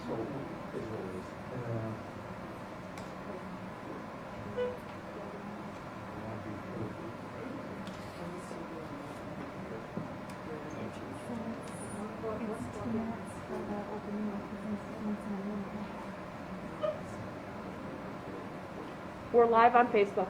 So visually. We're live on Facebook.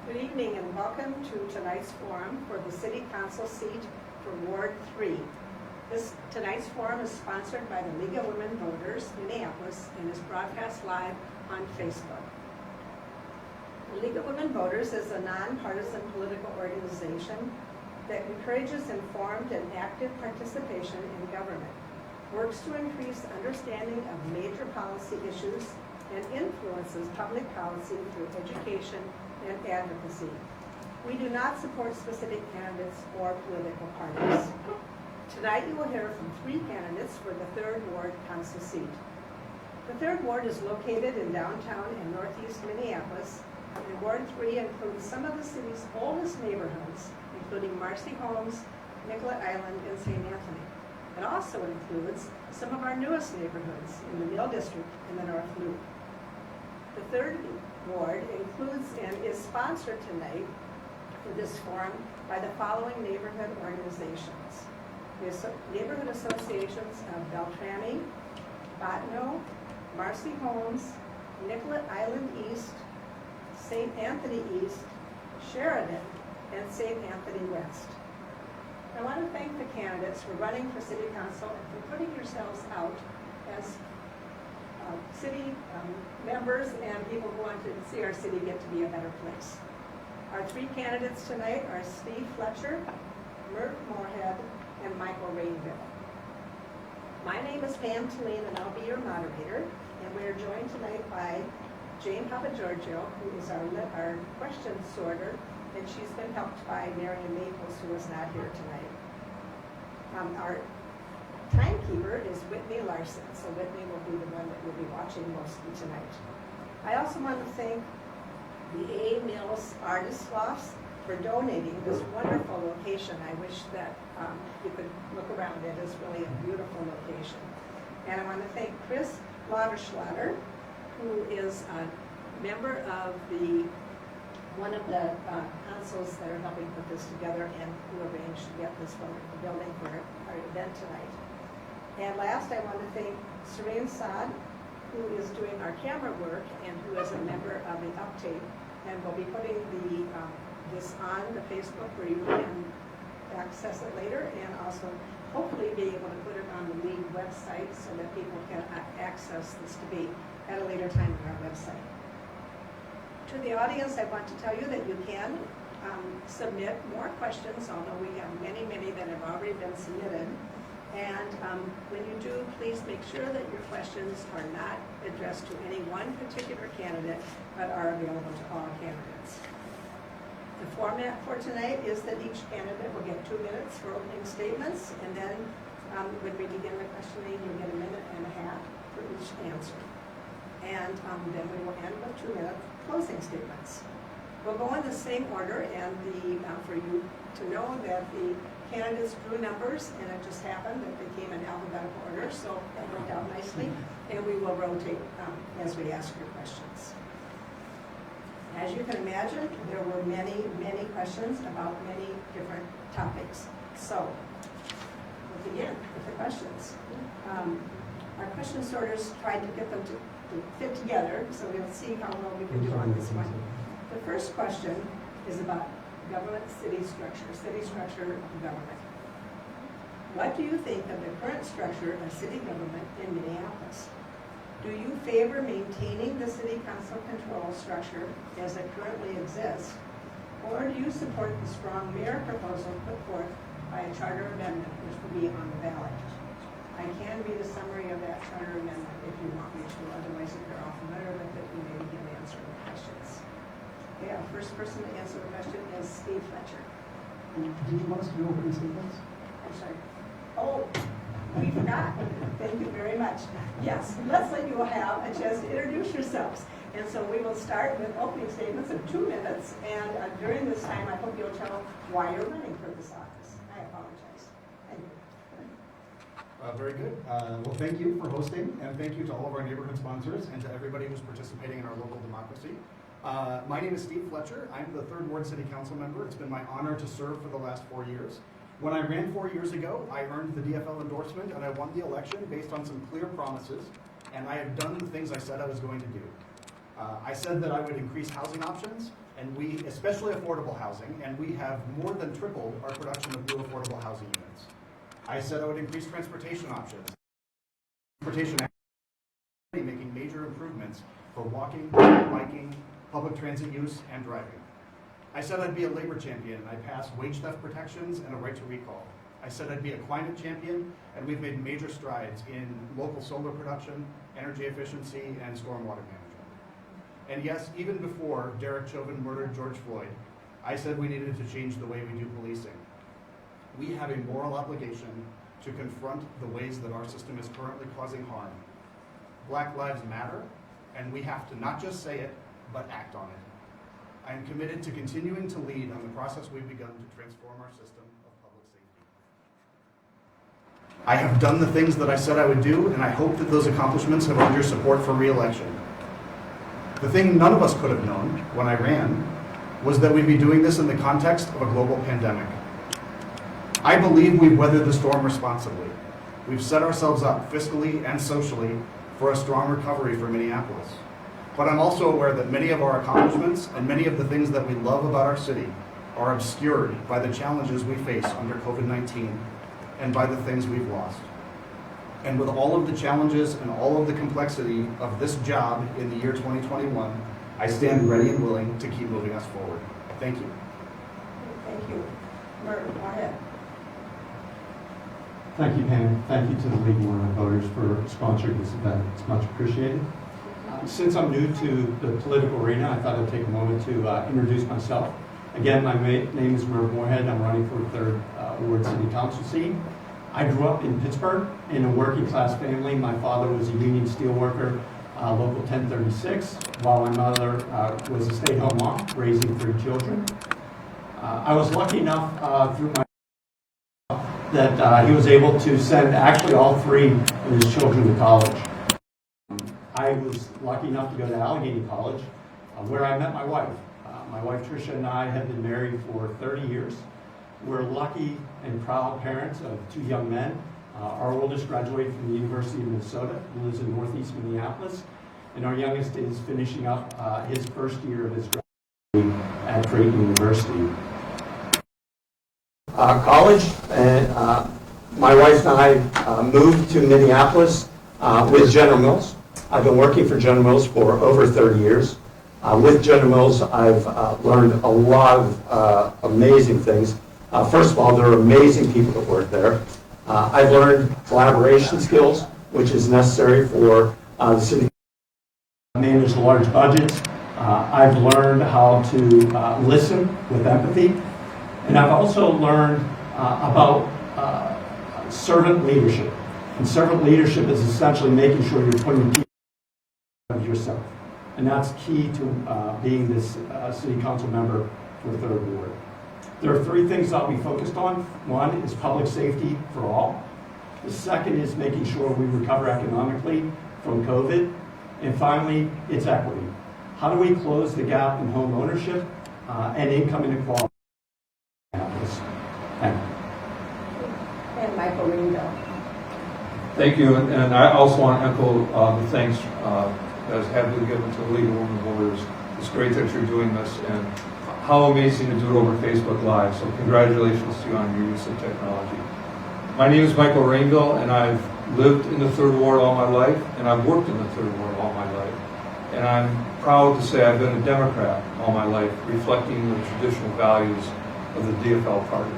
Good evening and welcome to tonight's forum for the City Council seat for Ward 3. Tonight's forum is sponsored by the League of Women Voters, Minneapolis, and is broadcast live on Facebook. The League of Women Voters is a nonpartisan political organization that encourages informed and active participation in government, works to increase understanding of major policy issues, and influences public policy through education and advocacy. We do not support specific candidates or political parties. Tonight you will hear from 3 candidates for the 3rd Ward Council seat. The 3rd Ward is located in downtown and northeast Minneapolis, and Ward 3 includes some of the city's oldest neighborhoods, including Marcy Homes, Nicollet Island, and St. Anthony. It also includes some of our newest neighborhoods in the Mill District and the North Loop. The 3rd Ward includes and is sponsored tonight for this forum by the following neighborhood organizations. The neighborhood associations of Beltrami, Bottineau, Marcy Homes, Nicollet Island East, St. Anthony East, Sheridan, and St. Anthony West. I want to thank the candidates for running for City Council and for putting yourselves out as city members and people who want to see our city get to be a better place. Our 3 candidates tonight are Steve Fletcher, Mert Moorhead, and Michael Rainville. My name is Pam Tulane and I'll be your moderator, and we are joined tonight by Jane Papagiorgio, who is our question sorter, and she's been helped by Marion Maples, who is not here tonight. Our timekeeper is Whitney Larson, so Whitney will be the one that will be watching mostly tonight. I also want to thank the A. Mills Artist Lofts for donating this wonderful location. I wish that you could look around. It is really a beautiful location. And I want to thank Chris Lauderschlatter, who is a member of one of the councils that are helping put this together and who arranged to get this wonderful building for our event tonight. And last, I want to thank Serene Saad, who is doing our camera work and who is a member of the Uptape, and will be putting this on the Facebook where you can access it later, and also hopefully be able to put it on the League website so that people can access this debate at a later time on our website. To the audience, I want to tell you that you can submit more questions, although we have many, many that have already been submitted. And when you do, please make sure that your questions are not addressed to any one particular candidate, but are available to all candidates. The format for tonight is that each candidate will get 2 minutes for opening statements, and then when we begin the questioning, you'll get 1.5 minutes for each answer. And then we will end with 2 minute closing statements. We'll go in the same order, and for you to know that the candidates drew numbers, and it just happened that they came in alphabetical order, so that worked out nicely. And we will rotate as we ask your questions. As you can imagine, there were many, many questions about many different topics. So we'll begin with the questions. Our question sorters tried to get them to fit together, so we'll see how well we can do on this one. The first question is about government city structure of government. What do you think of the current structure of city government in Minneapolis? Do you favor maintaining the city council control structure as it currently exists, or do you support the strong mayor proposal put forth by a charter amendment, which will be on the ballot? I can read a summary of that charter amendment if you want me to, otherwise if you're all familiar with it, you may begin answering the questions. Okay, our first person to answer the question is Steve Fletcher. Did you want us to do opening statements? I'm sorry. Oh, we forgot. Thank you very much. Yes, let's let you have a chance to introduce yourselves. And so we will start with opening statements of 2 minutes. And during this time, I hope you'll tell why you're running for this office. I apologize. Thank you. Very good. Well, thank you for hosting, and thank you to all of our neighborhood sponsors and to everybody who's participating in our local democracy. My name is Steve Fletcher. I'm the 3rd Ward City Council member. It's been my honor to serve for the last 4 years. When I ran 4 years ago, I earned the DFL endorsement and I won the election based on some clear promises, and I have done the things I said I was going to do. I said that I would increase housing options, and especially affordable housing, and we have more than tripled our production of new affordable housing units. I said I would increase transportation options. Making major improvements for walking, biking, public transit use, and driving. I said I'd be a labor champion, and I passed wage theft protections and a right to recall. I said I'd be a climate champion, and we've made major strides in local solar production, energy efficiency, and stormwater management. And yes, even before Derek Chauvin murdered George Floyd, I said we needed to change the way we do policing. We have a moral obligation to confront the ways that our system is currently causing harm. Black lives matter, and we have to not just say it, but act on it. I am committed to continuing to lead on the process we've begun to transform our system of public safety. I have done the things that I said I would do, and I hope that those accomplishments have earned your support for re-election. The thing none of us could have known when I ran was that we'd be doing this in the context of a global pandemic. I believe we've weathered the storm responsibly. We've set ourselves up fiscally and socially for a strong recovery for Minneapolis. But I'm also aware that many of our accomplishments and many of the things that we love about our city are obscured by the challenges we face under COVID-19 and by the things we've lost. And with all of the challenges and all of the complexity of this job in the year 2021, I stand ready and willing to keep moving us forward. Thank you. Thank you. Merton, go ahead. Thank you, Pam. Thank you to the League of Women Voters for sponsoring this event. It's much appreciated. Since I'm new to the political arena, I thought I'd take a moment to introduce myself. Again, my name is Merv Moorhead. I'm running for 3rd Ward City Council seat. I grew up in Pittsburgh in a working class family. My father was a union steelworker, local 1036, while my mother was a stay-at-home mom, raising 3 children. I was lucky enough through my that he was able to send actually all 3 of his children to college. I was lucky enough to go to Allegheny College, where I met my wife. My wife Tricia and I have been married for 30 years. We're lucky and proud parents of 2 young men. Our oldest graduated from the University of Minnesota, who lives in Northeast Minneapolis, and our youngest is finishing up his first year of his graduate at Creighton University. College, and my wife and I moved to Minneapolis with General Mills. I've been working for General Mills for over 30 years. With General Mills, I've learned a lot of amazing things. First of all, there are amazing people that work there. I've learned collaboration skills, which is necessary for the city to manage large budgets. I've learned how to listen with empathy. And I've also learned about servant leadership. And servant leadership is essentially making sure you're putting people of yourself. and that's key to being this city council member for the 3rd Ward. There are 3 things I'll be focused on. One is public safety for all. The second is making sure we recover economically from COVID. And finally, it's equity. How do we close the gap in home ownership and income inequality? Thank you. And Michael Ringo. Thank you, and I also want to echo the thanks that have been given to the League of Women Voters. It's great that you're doing this, and how amazing to do it over Facebook Live. So congratulations to you on your use of technology. My name is Michael Rainville, and I've lived in the 3rd Ward all my life, and I've worked in the 3rd Ward all my life. And I'm proud to say I've been a Democrat all my life, reflecting the traditional values of the DFL party.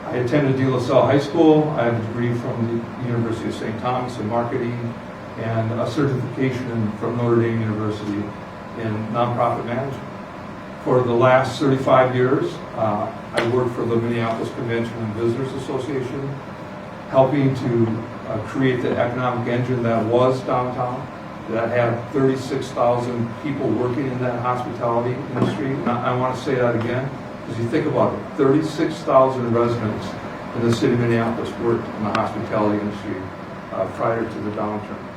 I attended De La Salle High School. I have a degree from the University of St. Thomas in marketing and a certification from Notre Dame University in nonprofit management. For the last 35 years, I worked for the Minneapolis Convention and Visitors Association, helping to create the economic engine that was downtown, that had 36,000 people working in that hospitality industry. And I want to say that again, because you think about it, 36,000 residents in the city of Minneapolis worked in the hospitality industry prior to the downturn.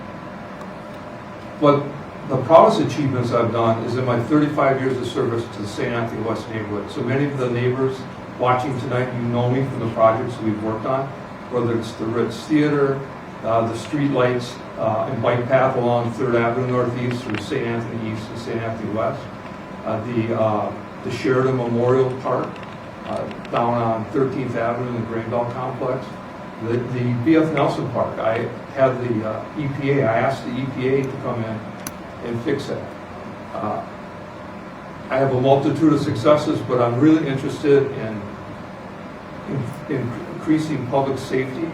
But the proudest achievements I've done is in my 35 years of service to the St. Anthony West neighborhood. So many of the neighbors watching tonight, you know me from the projects we've worked on, whether it's the Ritz Theater, the street lights and bike path along 3rd Avenue Northeast through St. Anthony East and St. Anthony West, the Sheridan Memorial Park down on 13th Avenue in the Grainbelt Complex, the B.F. Nelson Park. I had the EPA, I asked the EPA to come in and fix that. I have a multitude of successes, but I'm really interested in increasing public safety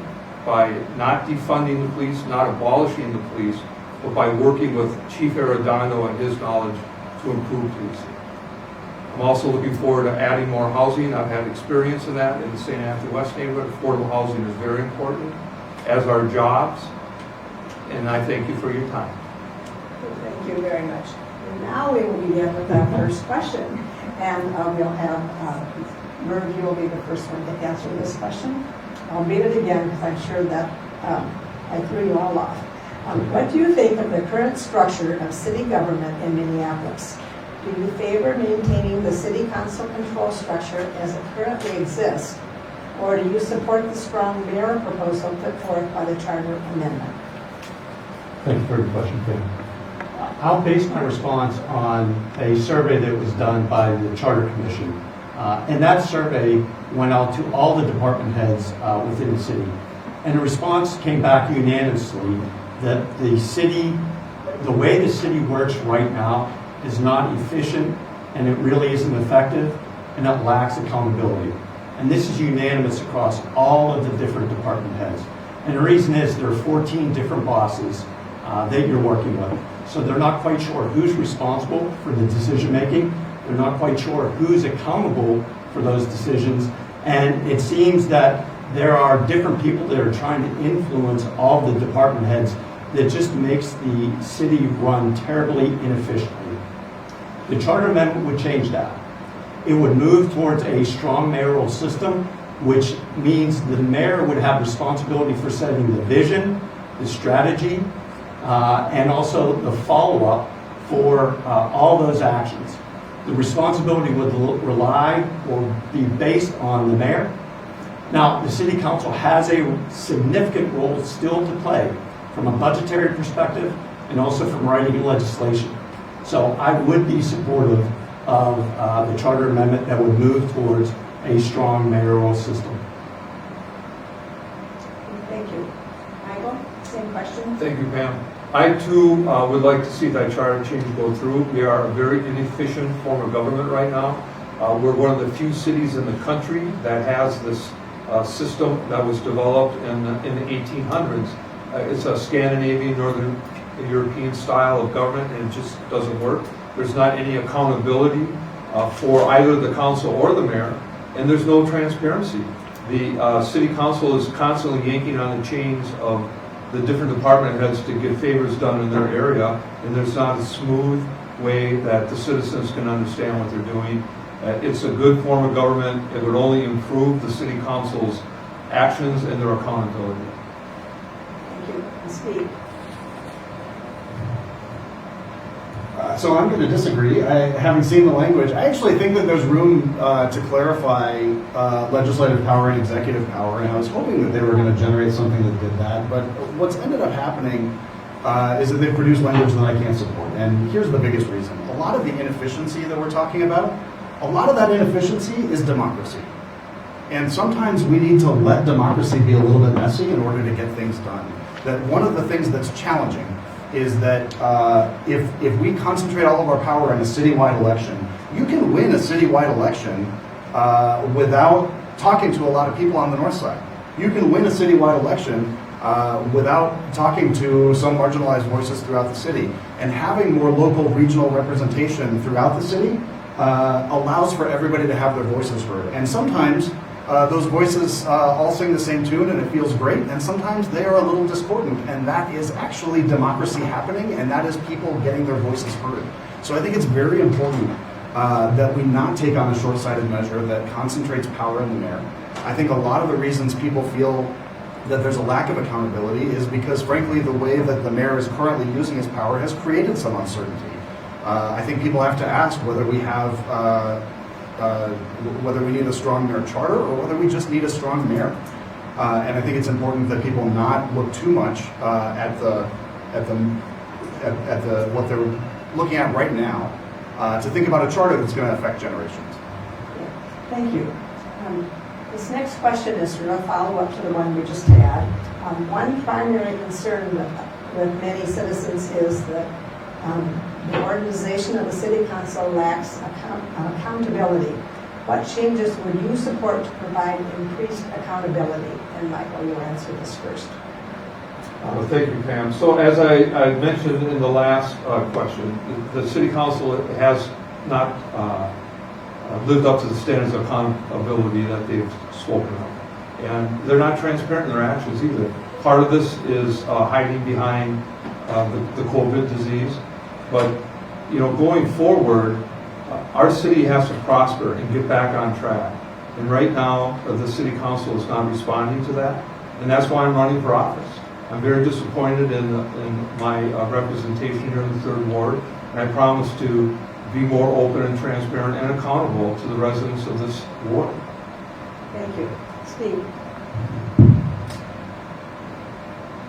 by not defunding the police, not abolishing the police, but by working with Chief Arredondo and his knowledge to improve policing. I'm also looking forward to adding more housing. I've had experience in that in the St. Anthony West neighborhood. Affordable housing is very important, as are jobs, and I thank you for your time. Thank you very much. And now we will begin with our first question. And we'll have, Merv, you will be the first one to answer this question. I'll read it again because I'm sure that I threw you all off. What do you think of the current structure of city government in Minneapolis? Do you favor maintaining the city council control structure as it currently exists, or do you support the strong mayor proposal put forth by the charter amendment? Thank you for your question, Kim. I'll base my response on a survey that was done by the Charter Commission. And that survey went out to all the department heads within the city. And the response came back unanimously that the way the city works right now is not efficient, and it really isn't effective, and it lacks accountability. And this is unanimous across all of the different department heads. And the reason is there are 14 different bosses that you're working with. So they're not quite sure who's responsible for the decision making. They're not quite sure who's accountable for those decisions. And it seems that there are different people that are trying to influence all the department heads that just makes the city run terribly inefficiently. The charter amendment would change that. It would move towards a strong mayoral system, which means the mayor would have responsibility for setting the vision, the strategy, and also the follow-up for all those actions. The responsibility would rely or be based on the mayor. Now, the city council has a significant role still to play from a budgetary perspective and also from writing legislation. So I would be supportive of the charter amendment that would move towards a strong mayoral system. Thank you. Michael, same question? Thank you, Pam. I too would like to see that charter change go through. We are a very inefficient form of government right now. We're one of the few cities in the country that has this system that was developed in the 1800s. It's a Scandinavian, Northern European style of government, and it just doesn't work. There's not any accountability for either the council or the mayor, and there's no transparency. The city council is constantly yanking on the chains of the different department heads to get favors done in their area, and there's not a smooth way that the citizens can understand what they're doing. It's a good form of government. It would only improve the city council's actions and their accountability. Thank you. Steve? So I'm going to disagree. Having seen the language, I actually think that there's room to clarify legislative power and executive power, and I was hoping that they were going to generate something that did that. But what's ended up happening is that they've produced language that I can't support. And here's the biggest reason. A lot of the inefficiency that we're talking about, a lot of that inefficiency is democracy. And sometimes we need to let democracy be a little bit messy in order to get things done. That one of the things that's challenging is that if we concentrate all of our power in a citywide election, you can win a citywide election without talking to a lot of people on the north side. You can win a citywide election without talking to some marginalized voices throughout the city. And having more local, regional representation throughout the city allows for everybody to have their voices heard. And sometimes those voices all sing the same tune and it feels great, and sometimes they are a little discordant, and that is actually democracy happening, and that is people getting their voices heard. So I think it's very important that we not take on a short-sighted measure that concentrates power in the mayor. I think a lot of the reasons people feel that there's a lack of accountability is because, frankly, the way that the mayor is currently using his power has created some uncertainty. I think people have to ask whether we have whether we need a strong mayor charter or whether we just need a strong mayor. And I think it's important that people not look too much at what they're looking at right now to think about a charter that's going to affect generations. Thank you. This next question is sort of a follow-up to the one we just had. One primary concern with many citizens is that the organization of the city council lacks accountability. What changes would you support to provide increased accountability? And Michael, you'll answer this first. Thank you, Pam. So as I mentioned in the last question, the city council has not lived up to the standards of accountability that they've spoken of. And they're not transparent in their actions either. Part of this is hiding behind the COVID disease. But, you know, going forward, our city has to prosper and get back on track. And right now, the city council is not responding to that. And that's why I'm running for office. I'm very disappointed in my representation here in the 3rd Ward. And I promise to be more open and transparent and accountable to the residents of this ward. Thank you. Steve?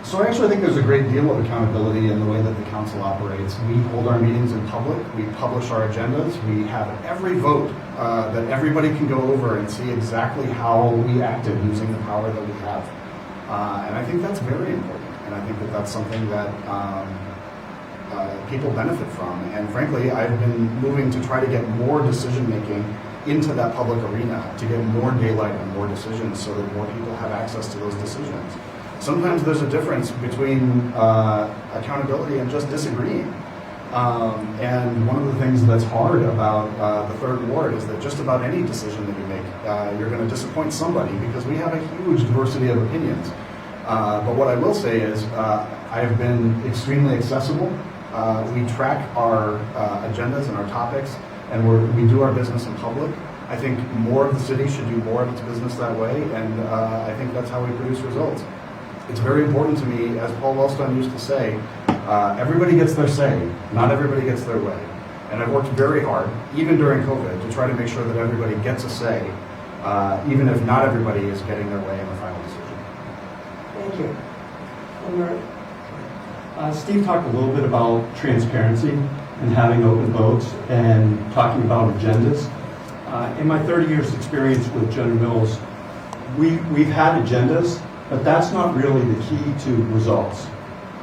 So I actually think there's a great deal of accountability in the way that the council operates. We hold our meetings in public, we publish our agendas, we have every vote that everybody can go over and see exactly how we acted using the power that we have. And I think that's very important, and I think that that's something that people benefit from. And frankly, I've been moving to try to get more decision-making into that public arena, to get more daylight on more decisions so that more people have access to those decisions. Sometimes there's a difference between accountability and just disagreeing. And one of the things that's hard about the 3rd Ward is that just about any decision that you make, you're going to disappoint somebody because we have a huge diversity of opinions. But what I will say is I have been extremely accessible. We track our agendas and our topics, and we do our business in public. I think more of the city should do more of its business that way, and I think that's how we produce results. It's very important to me, as Paul Wellstone used to say, everybody gets their say, not everybody gets their way. And I've worked very hard, even during COVID, to try to make sure that everybody gets a say, even if not everybody is getting their way in the final decision. Thank you. And Murray? Steve talked a little bit about transparency and having open votes and talking about agendas. In my 30 years experience with General Mills, we've had agendas, but that's not really the key to results.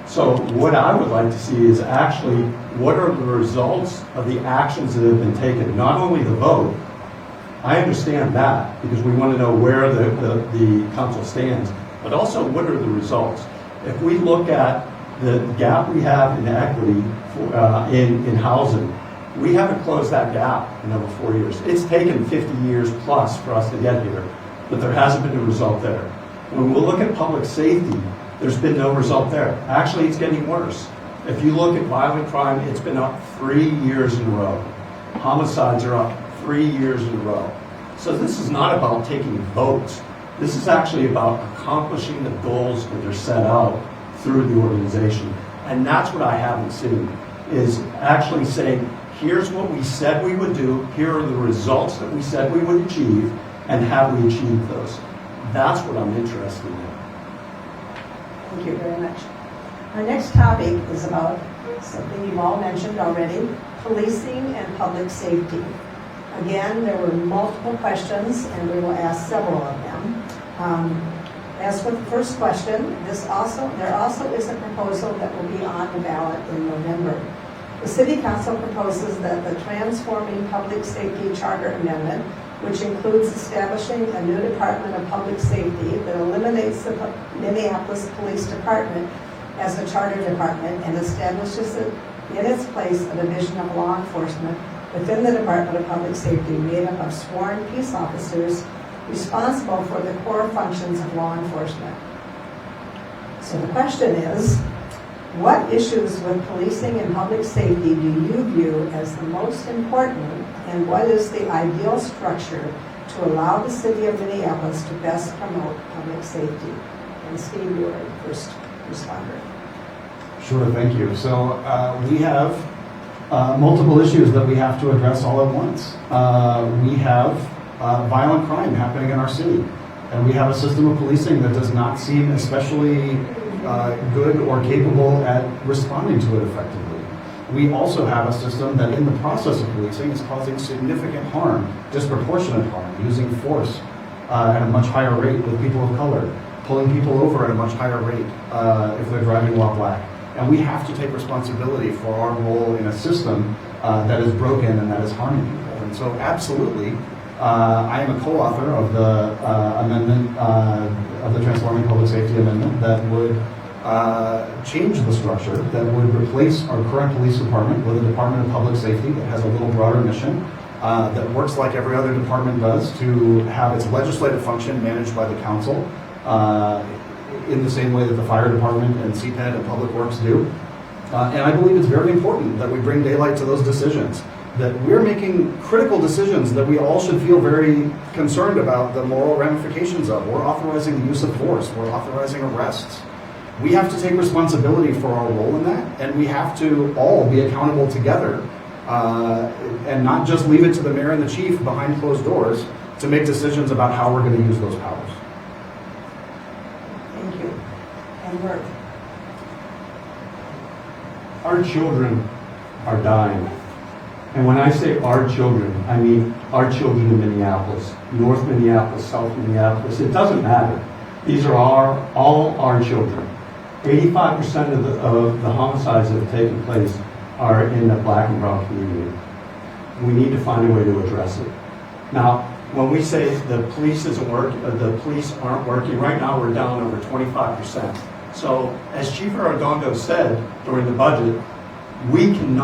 So what I would like to see is actually what are the results of the actions that have been taken, not only the vote. I understand that because we want to know where the council stands, but also what are the results. If we look at the gap we have in equity in housing, we haven't closed that gap in over 4 years. It's taken 50 years plus for us to get here, but there hasn't been a result there. When we look at public safety, there's been no result there. Actually, it's getting worse. If you look at violent crime, it's been up 3 years in a row. Homicides are up 3 years in a row. So this is not about taking votes. This is actually about accomplishing the goals that are set out through the organization. And that's what I haven't seen, is actually saying, here's what we said we would do, here are the results that we said we would achieve, and have we achieved those? That's what I'm interested in. Thank you very much. Our next topic is about something you've all mentioned already, policing and public safety. Again, there were multiple questions, and we will ask several of them. As for the first question, there also is a proposal that will be on the ballot in November. The City Council proposes that the Transforming Public Safety Charter Amendment, which includes establishing a new Department of Public Safety that eliminates the Minneapolis Police Department as a charter department and establishes it in its place a division of law enforcement within the Department of Public Safety made up of sworn peace officers responsible for the core functions of law enforcement. So the question is, what issues with policing and public safety do you view as the most important, and what is the ideal structure to allow the city of Minneapolis to best promote public safety? And Steve, you are the first responder. Sure, thank you. So we have multiple issues that we have to address all at once. We have violent crime happening in our city, and we have a system of policing that does not seem especially good or capable at responding to it effectively. We also have a system that in the process of policing is causing significant harm, disproportionate harm, using force at a much higher rate with people of color, pulling people over at a much higher rate if they're driving while black. And we have to take responsibility for our role in a system that is broken and that is harming people. And so absolutely, I am a co-author of the amendment, of the Transforming Public Safety Amendment that would change the structure, that would replace our current police department with a Department of Public Safety that has a little broader mission, that works like every other department does, to have its legislative function managed by the council, in the same way that the fire department and CPED and Public Works do. And I believe it's very important that we bring daylight to those decisions, that we're making critical decisions that we all should feel very concerned about the moral ramifications of. We're authorizing the use of force. We're authorizing arrests. We have to take responsibility for our role in that, and we have to all be accountable together and not just leave it to the mayor and the chief behind closed doors to make decisions about how we're going to use those powers. Thank you. And Bert. Our children are dying. And when I say our children, I mean our children in Minneapolis, North Minneapolis, South Minneapolis. It doesn't matter. These are all our children. 85% of the homicides that have taken place are in the black and brown community. We need to find a way to address it. Now, when we say the police aren't working, right now we're down over 25%. So, as Chief Arredondo said during the budget, we can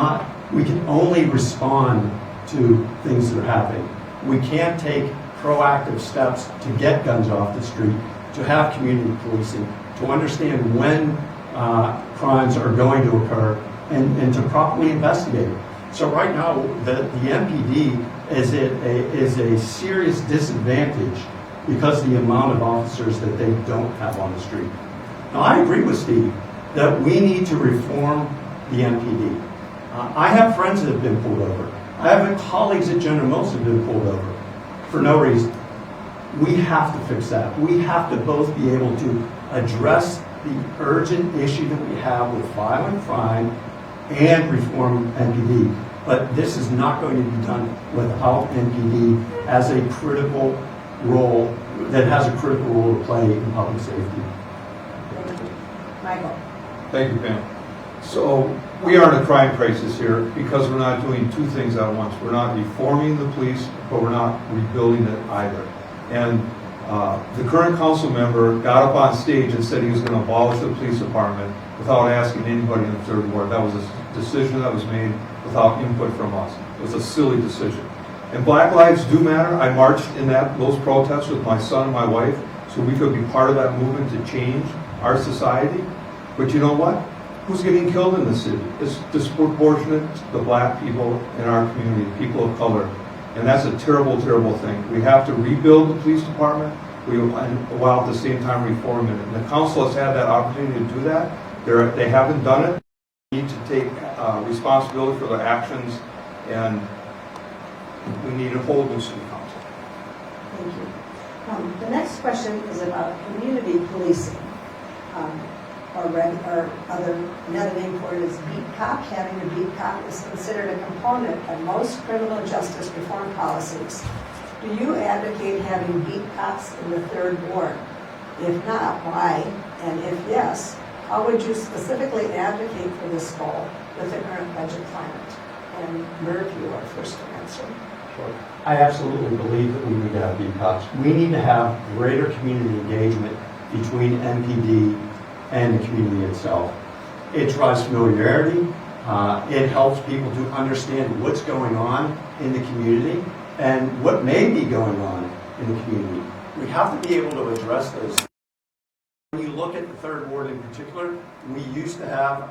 only respond to things that are happening. We can't take proactive steps to get guns off the street, to have community policing, to understand when crimes are going to occur, and to properly investigate it. So right now, the MPD is a serious disadvantage because of the amount of officers that they don't have on the street. Now, I agree with Steve that we need to reform the MPD. I have friends that have been pulled over. I have colleagues at General Mills that have been pulled over for no reason. We have to fix that. We have to both be able to address the urgent issue that we have with violent crime and reform MPD. But this is not going to be done without MPD as a critical role, that has a critical role to play in public safety. Thank you. Michael. Thank you, Pam. So we are in a crime crisis here because we're not doing two things at once. We're not reforming the police, but we're not rebuilding it either. And the current council member got up on stage and said he was going to abolish the police department without asking anybody in the third ward. That was a decision that was made without input from us. It was a silly decision. And Black lives do matter. I marched in those protests with my son and my wife so we could be part of that movement to change our society. But you know what? who's getting killed in the city? It's disproportionate to the black people in our community, people of color. And that's a terrible, terrible thing. We have to rebuild the police department while at the same time reform it. And the council has had that opportunity to do that. They haven't done it. They need to take responsibility for their actions, and we need a whole new city council. Thank you. The next question is about community policing. Another name for it is beat cop. Having a beat cop is considered a component of most criminal justice reform policies. Do you advocate having beat cops in the 3rd Ward? If not, why? And if yes, how would you specifically advocate for this goal with the current budget climate? And Murph, you are first to answer. Sure. I absolutely believe that we need to have beat cops. We need to have greater community engagement between MPD and the community itself. It drives familiarity. It helps people to understand what's going on in the community and what may be going on in the community. We have to be able to address those. When you look at the 3rd Ward in particular, we used to have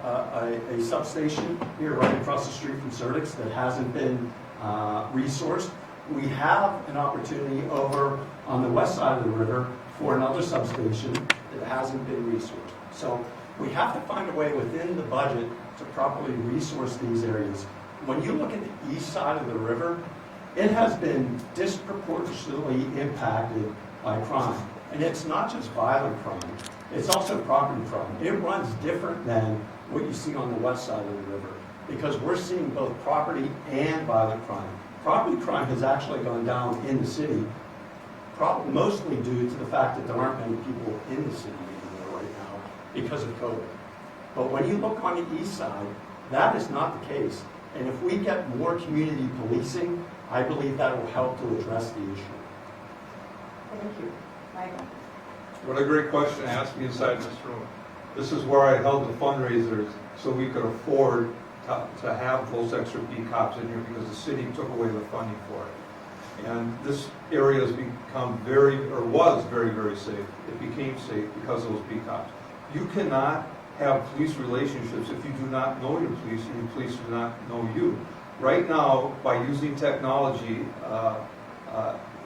a substation here right across the street from Certix that hasn't been resourced. We have an opportunity over on the west side of the river for another substation that hasn't been resourced. So we have to find a way within the budget to properly resource these areas. When you look at the east side of the river, it has been disproportionately impacted by crime. And it's not just violent crime, it's also property crime. It runs different than what you see on the west side of the river, because we're seeing both property and violent crime. Property crime has actually gone down in the city, mostly due to the fact that there aren't many people in the city anymore right now because of COVID. But when you look on the east side, that is not the case. And if we get more community policing, I believe that will help to address the issue. Thank you. Michael? What a great question to ask me inside this room. This is where I held the fundraisers so we could afford to have those extra beat cops in here, because the city took away the funding for it. And this area has become was very, very safe. It became safe because of those beat cops. You cannot have police relationships if you do not know your police and your police do not know you. Right now, by using technology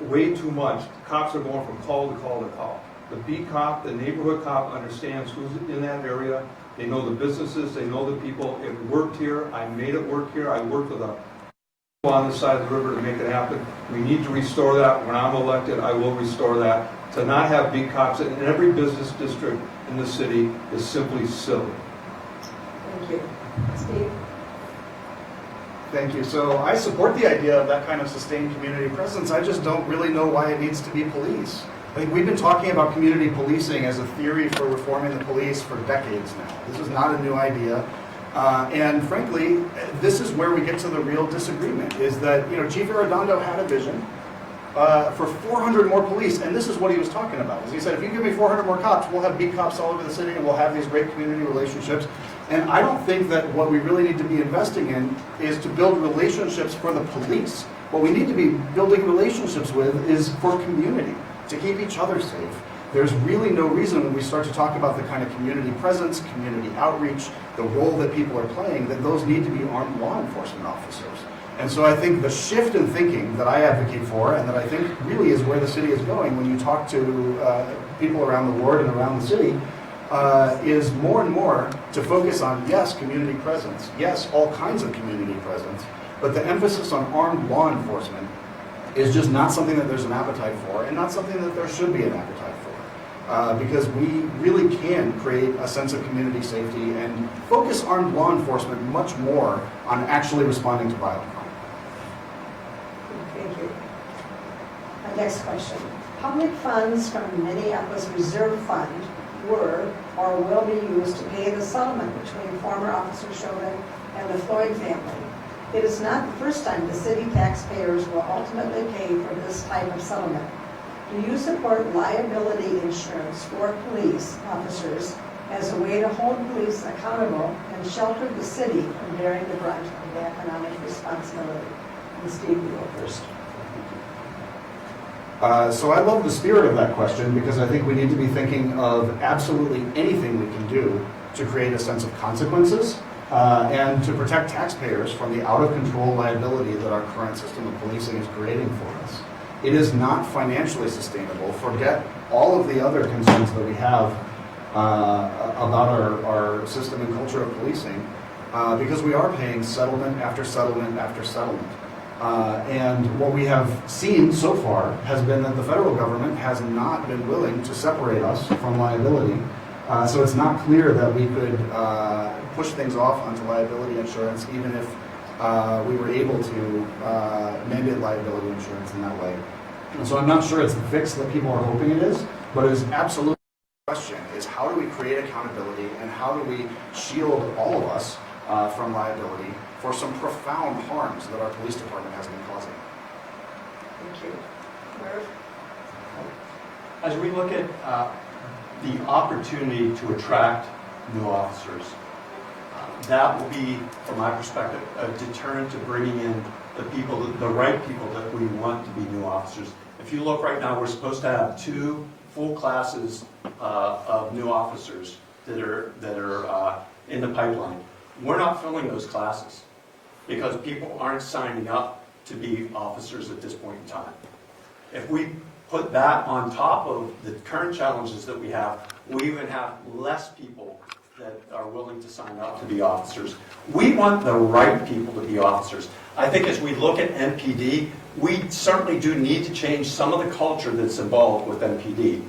way too much, cops are going from call to call to call. The beat cop, the neighborhood cop, understands who's in that area. They know the businesses, they know the people. It worked here. I made it work here. I worked with on this side of the river to make it happen. We need to restore that. When I'm elected, I will restore that. To not have beat cops in every business district in the city is simply silly. Thank you. Steve? Thank you. So I support the idea of that kind of sustained community presence. I just don't really know why it needs to be police. I think we've been talking about community policing as a theory for reforming the police for decades now. This is not a new idea. And frankly, this is where we get to the real disagreement, is that, Chief Arredondo had a vision for 400 more police, and this is what he was talking about. As he said, if you give me 400 more cops, we'll have beat cops all over the city, and we'll have these great community relationships. And I don't think that what we really need to be investing in is to build relationships for the police. What we need to be building relationships with is for community, to keep each other safe. There's really no reason when we start to talk about the kind of community presence, community outreach, the role that people are playing, that those need to be armed law enforcement officers. And so I think the shift in thinking that I advocate for, and that I think really is where the city is going when you talk to people around the ward and around the city, is more and more to focus on, yes, community presence, yes, all kinds of community presence, but the emphasis on armed law enforcement is just not something that there's an appetite for, and not something that there should be an appetite for. Because we really can create a sense of community safety and focus armed law enforcement much more on actually responding to violent crime. Thank you. Next question. Public funds from the Minneapolis Reserve Fund were or will be used to pay the settlement between former Officer Chauvin and the Floyd family. It is not the first time the city taxpayers will ultimately pay for this type of settlement. Do you support liability insurance for police officers as a way to hold police accountable and shelter the city from bearing the brunt of the economic responsibility? And Steve, you go first. So I love the spirit of that question, because I think we need to be thinking of absolutely anything we can do to create a sense of consequences, and to protect taxpayers from the out-of-control liability that our current system of policing is creating for us. It is not financially sustainable. Forget all of the other concerns that we have about our system and culture of policing, because we are paying settlement after settlement after settlement. And what we have seen so far has been that the federal government has not been willing to separate us from liability. So it's not clear that we could push things off onto liability insurance, even if we were able to mandate liability insurance in that way. And so I'm not sure it's the fix that people are hoping it is, but it is absolutely the question is how do we create accountability and how do we shield all of us from liability for some profound harms that our police department has been causing. Thank you. Merv? As we look at the opportunity to attract new officers, that will be, from my perspective, a deterrent to bringing in the people, the right people that we want to be new officers. If you look right now, we're supposed to have 2 full classes of new officers that are in the pipeline. We're not filling those classes because people aren't signing up to be officers at this point in time. If we put that on top of the current challenges that we have, we even have less people that are willing to sign up to be officers. We want the right people to be officers. I think as we look at NPD, we certainly do need to change some of the culture that's involved with NPD.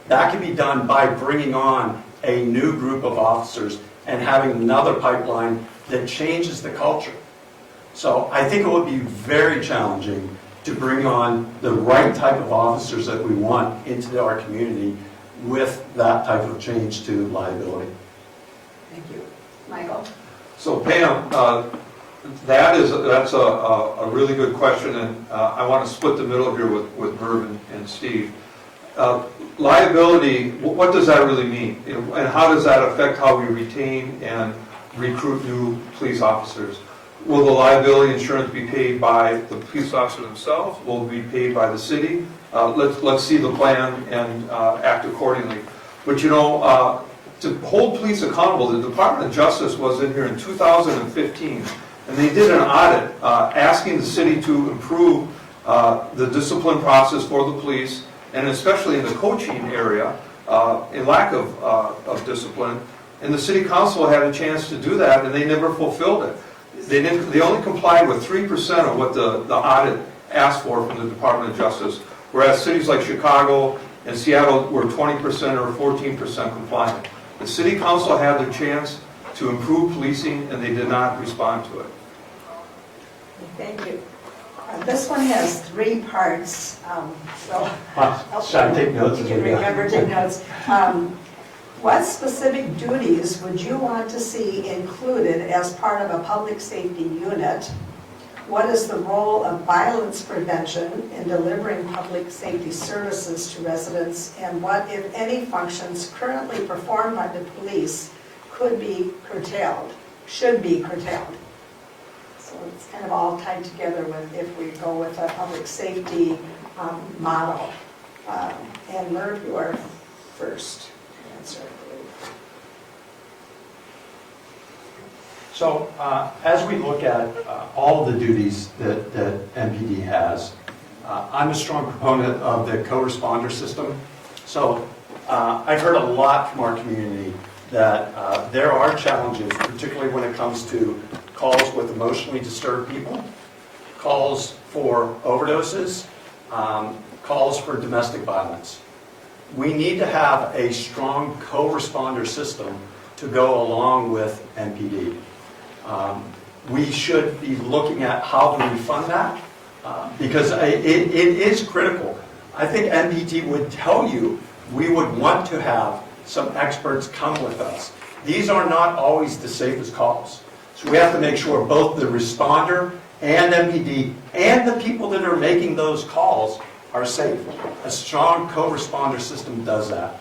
That can be done by bringing on a new group of officers and having another pipeline that changes the culture. So I think it would be very challenging to bring on the right type of officers that we want into our community with that type of change to liability. Thank you. Michael? So Pam, that's a really good question, and I want to split the middle here with Merv and Steve. Liability, what does that really mean? And how does that affect how we retain and recruit new police officers? Will the liability insurance be paid by the police officers themselves? Will it be paid by the city? Let's see the plan and act accordingly. But to hold police accountable, the Department of Justice was in here in 2015, and they did an audit asking the city to improve the discipline process for the police, and especially in the coaching area, in lack of discipline. And the city council had a chance to do that, and they never fulfilled it. They only complied with 3% of what the audit asked for from the Department of Justice, whereas cities like Chicago and Seattle were 20% or 14% compliant. The city council had their chance to improve policing, and they did not respond to it. Thank you. This one has 3 parts, so Should I take notes? You can remember, take notes. What specific duties would you want to see included as part of a public safety unit? What is the role of violence prevention in delivering public safety services to residents? And what, if any, functions currently performed by the police could be curtailed, should be curtailed? So it's kind of all tied together with if we go with a public safety model. And Merv, you are first to answer, I believe. So as we look at all of the duties that MPD has, I'm a strong proponent of the co-responder system. So I've heard a lot from our community that there are challenges, particularly when it comes to calls with emotionally disturbed people, calls for overdoses, calls for domestic violence. We need to have a strong co-responder system to go along with NPD. We should be looking at how do we fund that, because it is critical. I think NPD would tell you we would want to have some experts come with us. These are not always the safest calls. So we have to make sure both the responder and MPD and the people that are making those calls are safe. A strong co-responder system does that.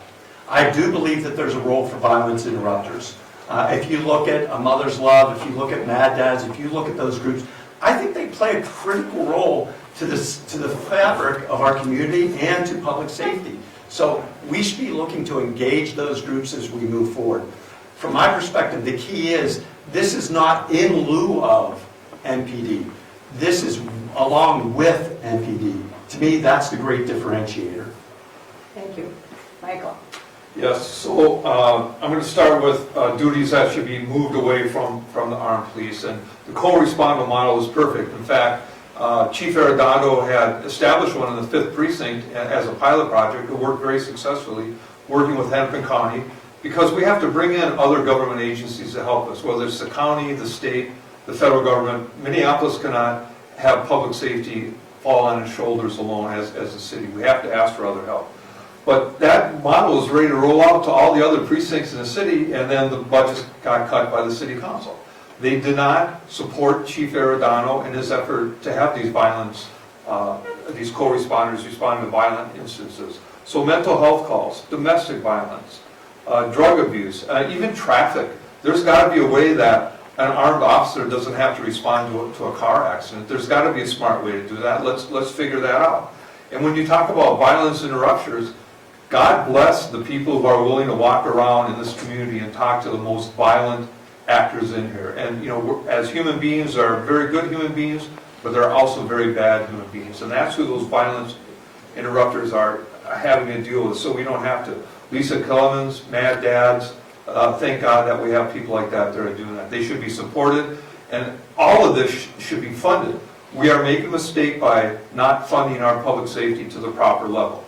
I do believe that there's a role for violence interrupters. If you look at A Mother's Love, if you look at Mad Dads, if you look at those groups, I think they play a critical role to the fabric of our community and to public safety. So we should be looking to engage those groups as we move forward. From my perspective, the key is this is not in lieu of MPD. This is along with MPD. To me, that's the great differentiator. Thank you. Michael? Yes, so I'm going to start with duties that should be moved away from the armed police, and the co-responder model is perfect. In fact, Chief Arredondo had established one in the 5th Precinct as a pilot project. It worked very successfully, working with Hennepin County, because we have to bring in other government agencies to help us, whether it's the county, the state, the federal government. Minneapolis cannot have public safety fall on its shoulders alone as a city. We have to ask for other help. But that model is ready to roll out to all the other precincts in the city, and then the budgets got cut by the city council. They did not support Chief Arredondo in his effort to have these these co-responders respond to violent instances. So mental health calls, domestic violence, drug abuse, even traffic. There's got to be a way that an armed officer doesn't have to respond to a car accident. There's got to be a smart way to do that. Let's figure that out. And when you talk about violence interrupters, God bless the people who are willing to walk around in this community and talk to the most violent actors in here. And you know, as human beings, there are very good human beings, but there are also very bad human beings. And that's who those violence interrupters are having to deal with, so we don't have to. Lisa Kellerman's, Mad Dads, thank God that we have people like that that are doing that. They should be supported, and all of this should be funded. We are making a mistake by not funding our public safety to the proper level.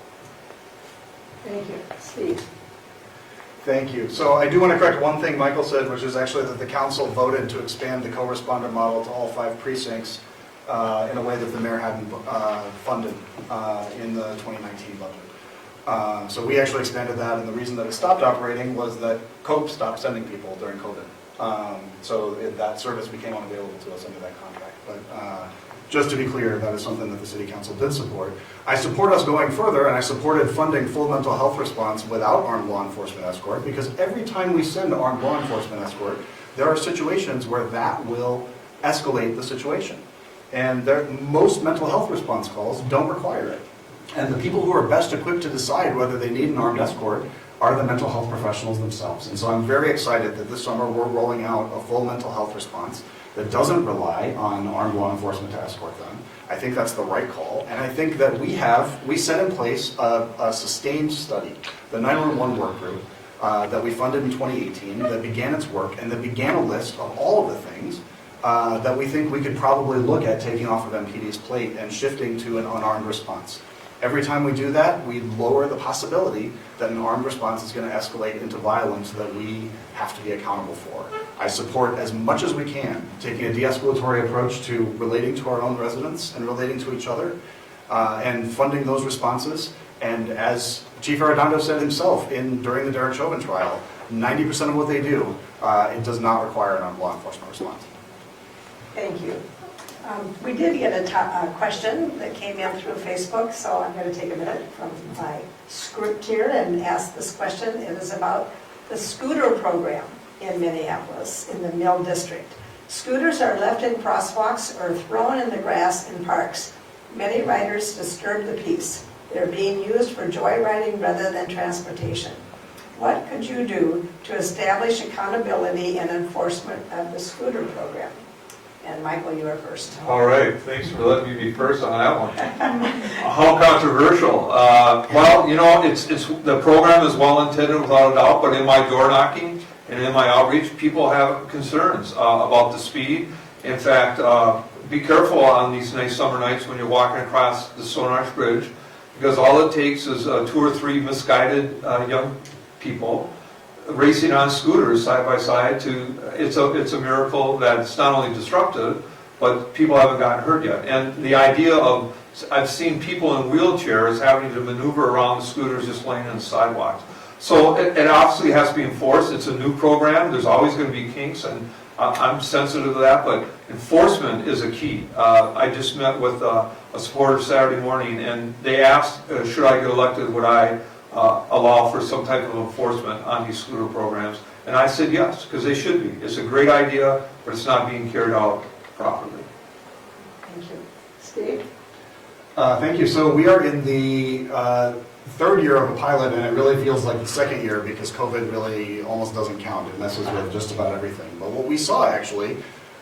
Thank you. Steve? Thank you. So I do want to correct one thing Michael said, which is actually that the council voted to expand the co-responder model to all 5 precincts in a way that the mayor hadn't funded in the 2019 budget. So we actually expanded that, and the reason that it stopped operating was that COPE stopped sending people during COVID. So that service became unavailable to us under that contract. But just to be clear, that is something that the city council did support. I support us going further, and I supported funding full mental health response without armed law enforcement escort, because every time we send armed law enforcement escort, there are situations where that will escalate the situation. And most mental health response calls don't require it. And the people who are best equipped to decide whether they need an armed escort are the mental health professionals themselves. And so I'm very excited that this summer we're rolling out a full mental health response that doesn't rely on armed law enforcement to escort them. I think that's the right call. And I think that we set in place a sustained study, the 911 work group, that we funded in 2018, that began its work, and that began a list of all of the things that we think we could probably look at taking off of MPD's plate and shifting to an unarmed response. Every time we do that, we lower the possibility that an armed response is going to escalate into violence that we have to be accountable for. I support as much as we can taking a de-escalatory approach to relating to our own residents and relating to each other and funding those responses. And as Chief Arredondo said himself during the Derek Chauvin trial, 90% of what they do, it does not require an armed law enforcement response. Thank you. We did get a question that came in through Facebook, so I'm going to take a minute from my script here and ask this question. It is about the scooter program in Minneapolis, in the Mill District. Scooters are left in crosswalks or thrown in the grass in parks. Many riders disturb the peace. They're being used for joyriding rather than transportation. What could you do to establish accountability and enforcement of the scooter program? And Michael, you are first. All right, thanks for letting me be first on that one. How controversial? Well, you know, the program is well intended without a doubt, but in my door knocking and in my outreach, people have concerns about the speed. In fact, be careful on these nice summer nights when you're walking across the Stone Arch Bridge, because all it takes is 2 or 3 misguided young people racing on scooters side by side it's a miracle that it's not only disruptive, but people haven't gotten hurt yet. And the idea of, I've seen people in wheelchairs having to maneuver around the scooters just laying on the sidewalks. So it obviously has to be enforced. It's a new program. There's always going to be kinks, and I'm sensitive to that, but enforcement is a key. I just met with a supporter Saturday morning, and they asked, should I get elected, would I allow for some type of enforcement on these scooter programs? And I said yes, because they should be. It's a great idea, but it's not being carried out properly. Thank you. Steve? Thank you. So we are in the third year of a pilot, and it really feels like the second year because COVID really almost doesn't count. It messes with just about everything. But what we saw actually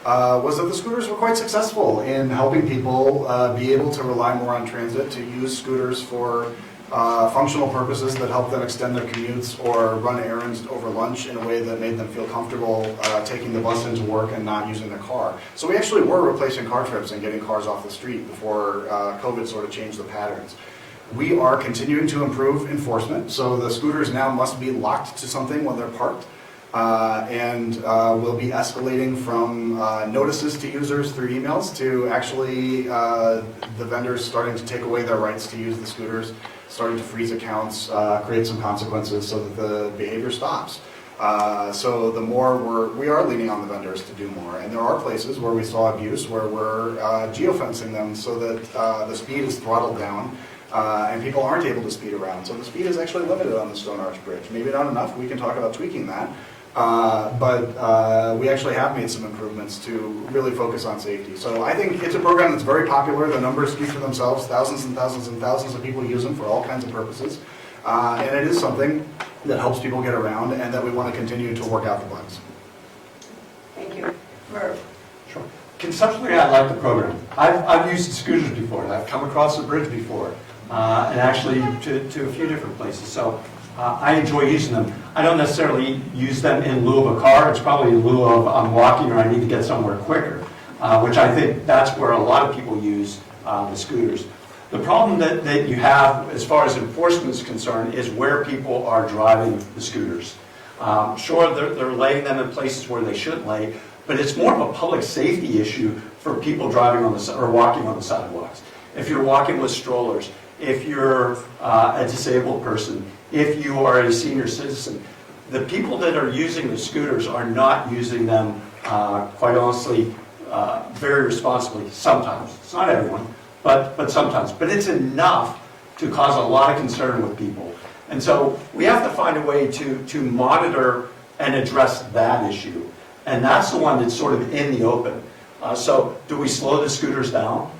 was that the scooters were quite successful in helping people be able to rely more on transit, to use scooters for functional purposes that help them extend their commutes or run errands over lunch in a way that made them feel comfortable taking the bus into work and not using their car. So we actually were replacing car trips and getting cars off the street before COVID sort of changed the patterns. We are continuing to improve enforcement, so the scooters now must be locked to something when they're parked, and we'll be escalating from notices to users through emails to actually the vendors starting to take away their rights to use the scooters, starting to freeze accounts, create some consequences so that the behavior stops. So the more we are leaning on the vendors to do more, and there are places where we saw abuse where we're geofencing them so that the speed is throttled down. And people aren't able to speed around. So the speed is actually limited on the Stone Arch Bridge. Maybe not enough, we can talk about tweaking that. But we actually have made some improvements to really focus on safety. So I think it's a program that's very popular. The numbers speak for themselves. Thousands and thousands and thousands of people use them for all kinds of purposes. And it is something that helps people get around and that we want to continue to work out the bugs. Thank you. Merv? Sure. Conceptually, I like the program. I've used scooters before, and I've come across the bridge before, and actually to a few different places. So I enjoy using them. I don't necessarily use them in lieu of a car. It's probably in lieu of I'm walking or I need to get somewhere quicker, which I think that's where a lot of people use the scooters. The problem that you have as far as enforcement is concerned is where people are driving the scooters. Sure, they're laying them in places where they shouldn't lay, but it's more of a public safety issue for people driving on the or walking on the sidewalks. If you're walking with strollers, if you're a disabled person, if you are a senior citizen, the people that are using the scooters are not using them, quite honestly, very responsibly. Sometimes, it's not everyone, but sometimes. But it's enough to cause a lot of concern with people. And so we have to find a way to monitor and address that issue. And that's the one that's sort of in the open. So do we slow the scooters down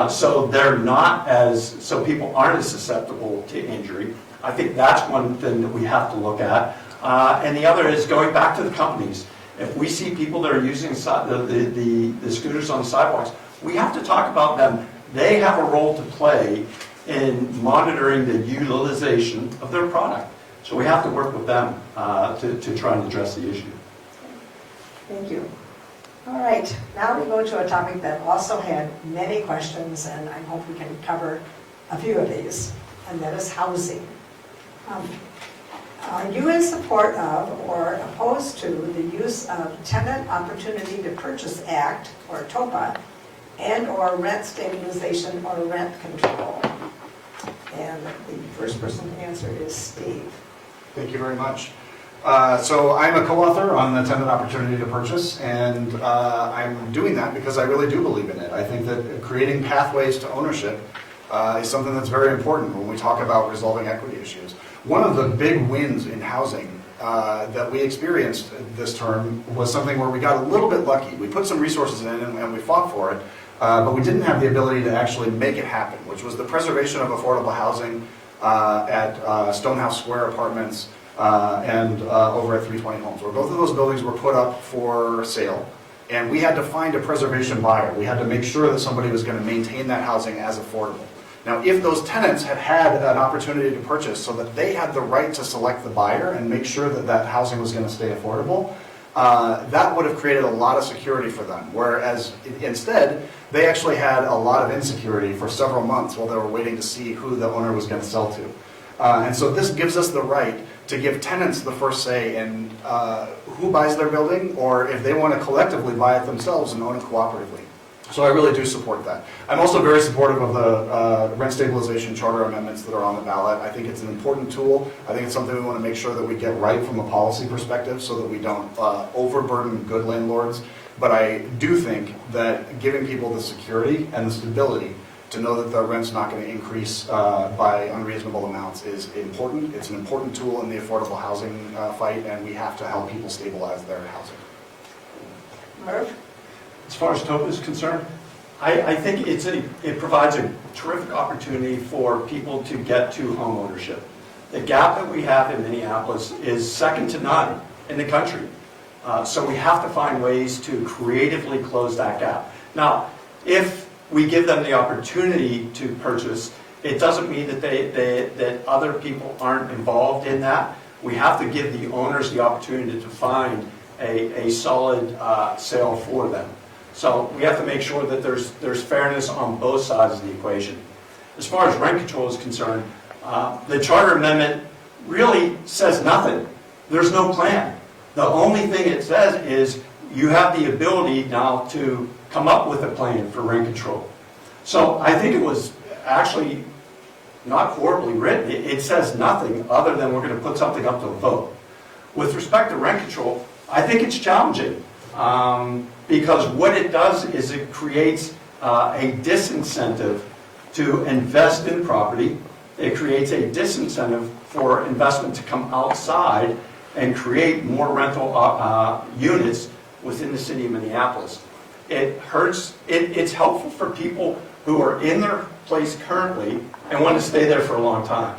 so they're not so people aren't as susceptible to injury? I think that's one thing that we have to look at. And the other is going back to the companies. If we see people that are using the scooters on the sidewalks, we have to talk about them. They have a role to play in monitoring the utilization of their product. So we have to work with them to try and address the issue. Thank you. All right, now we go to a topic that also had many questions, and I hope we can cover a few of these, and that is housing. Are you in support of or opposed to the use of Tenant Opportunity to Purchase Act, or TOPA, and or rent stabilization or rent control? And the first person to answer is Steve. Thank you very much. So I'm a co-author on the Tenant Opportunity to Purchase, and I'm doing that because I really do believe in it. I think that creating pathways to ownership is something that's very important when we talk about resolving equity issues. One of the big wins in housing that we experienced this term was something where we got a little bit lucky. We put some resources in and we fought for it, but we didn't have the ability to actually make it happen, which was the preservation of affordable housing at Stonehouse Square Apartments and over at 320 Homes, where both of those buildings were put up for sale. And we had to find a preservation buyer. We had to make sure that somebody was going to maintain that housing as affordable. Now, if those tenants had had an opportunity to purchase so that they had the right to select the buyer and make sure that that housing was going to stay affordable, that would have created a lot of security for them. Whereas instead, they actually had a lot of insecurity for several months while they were waiting to see who the owner was going to sell to. And so this gives us the right to give tenants the first say in who buys their building, or if they want to collectively buy it themselves and own it cooperatively. So I really do support that. I'm also very supportive of the rent stabilization charter amendments that are on the ballot. I think it's an important tool. I think it's something we want to make sure that we get right from a policy perspective so that we don't overburden good landlords. But I do think that giving people the security and the stability to know that the rent's not going to increase by unreasonable amounts is important. It's an important tool in the affordable housing fight, and we have to help people stabilize their housing. Merv? As far as TOPA is concerned, I think it provides a terrific opportunity for people to get to home ownership. The gap that we have in Minneapolis is second to none in the country. So we have to find ways to creatively close that gap. Now, if we give them the opportunity to purchase, it doesn't mean that that other people aren't involved in that. We have to give the owners the opportunity to find a solid sale for them. So we have to make sure that there's fairness on both sides of the equation. As far as rent control is concerned, the charter amendment really says nothing. There's no plan. The only thing it says is you have the ability now to come up with a plan for rent control. So I think it was actually not horribly written. It says nothing other than we're going to put something up to a vote. With respect to rent control, I think it's challenging because what it does is it creates a disincentive to invest in property. It creates a disincentive for investment to come outside and create more rental units within the city of Minneapolis. It's helpful for people who are in their place currently and want to stay there for a long time.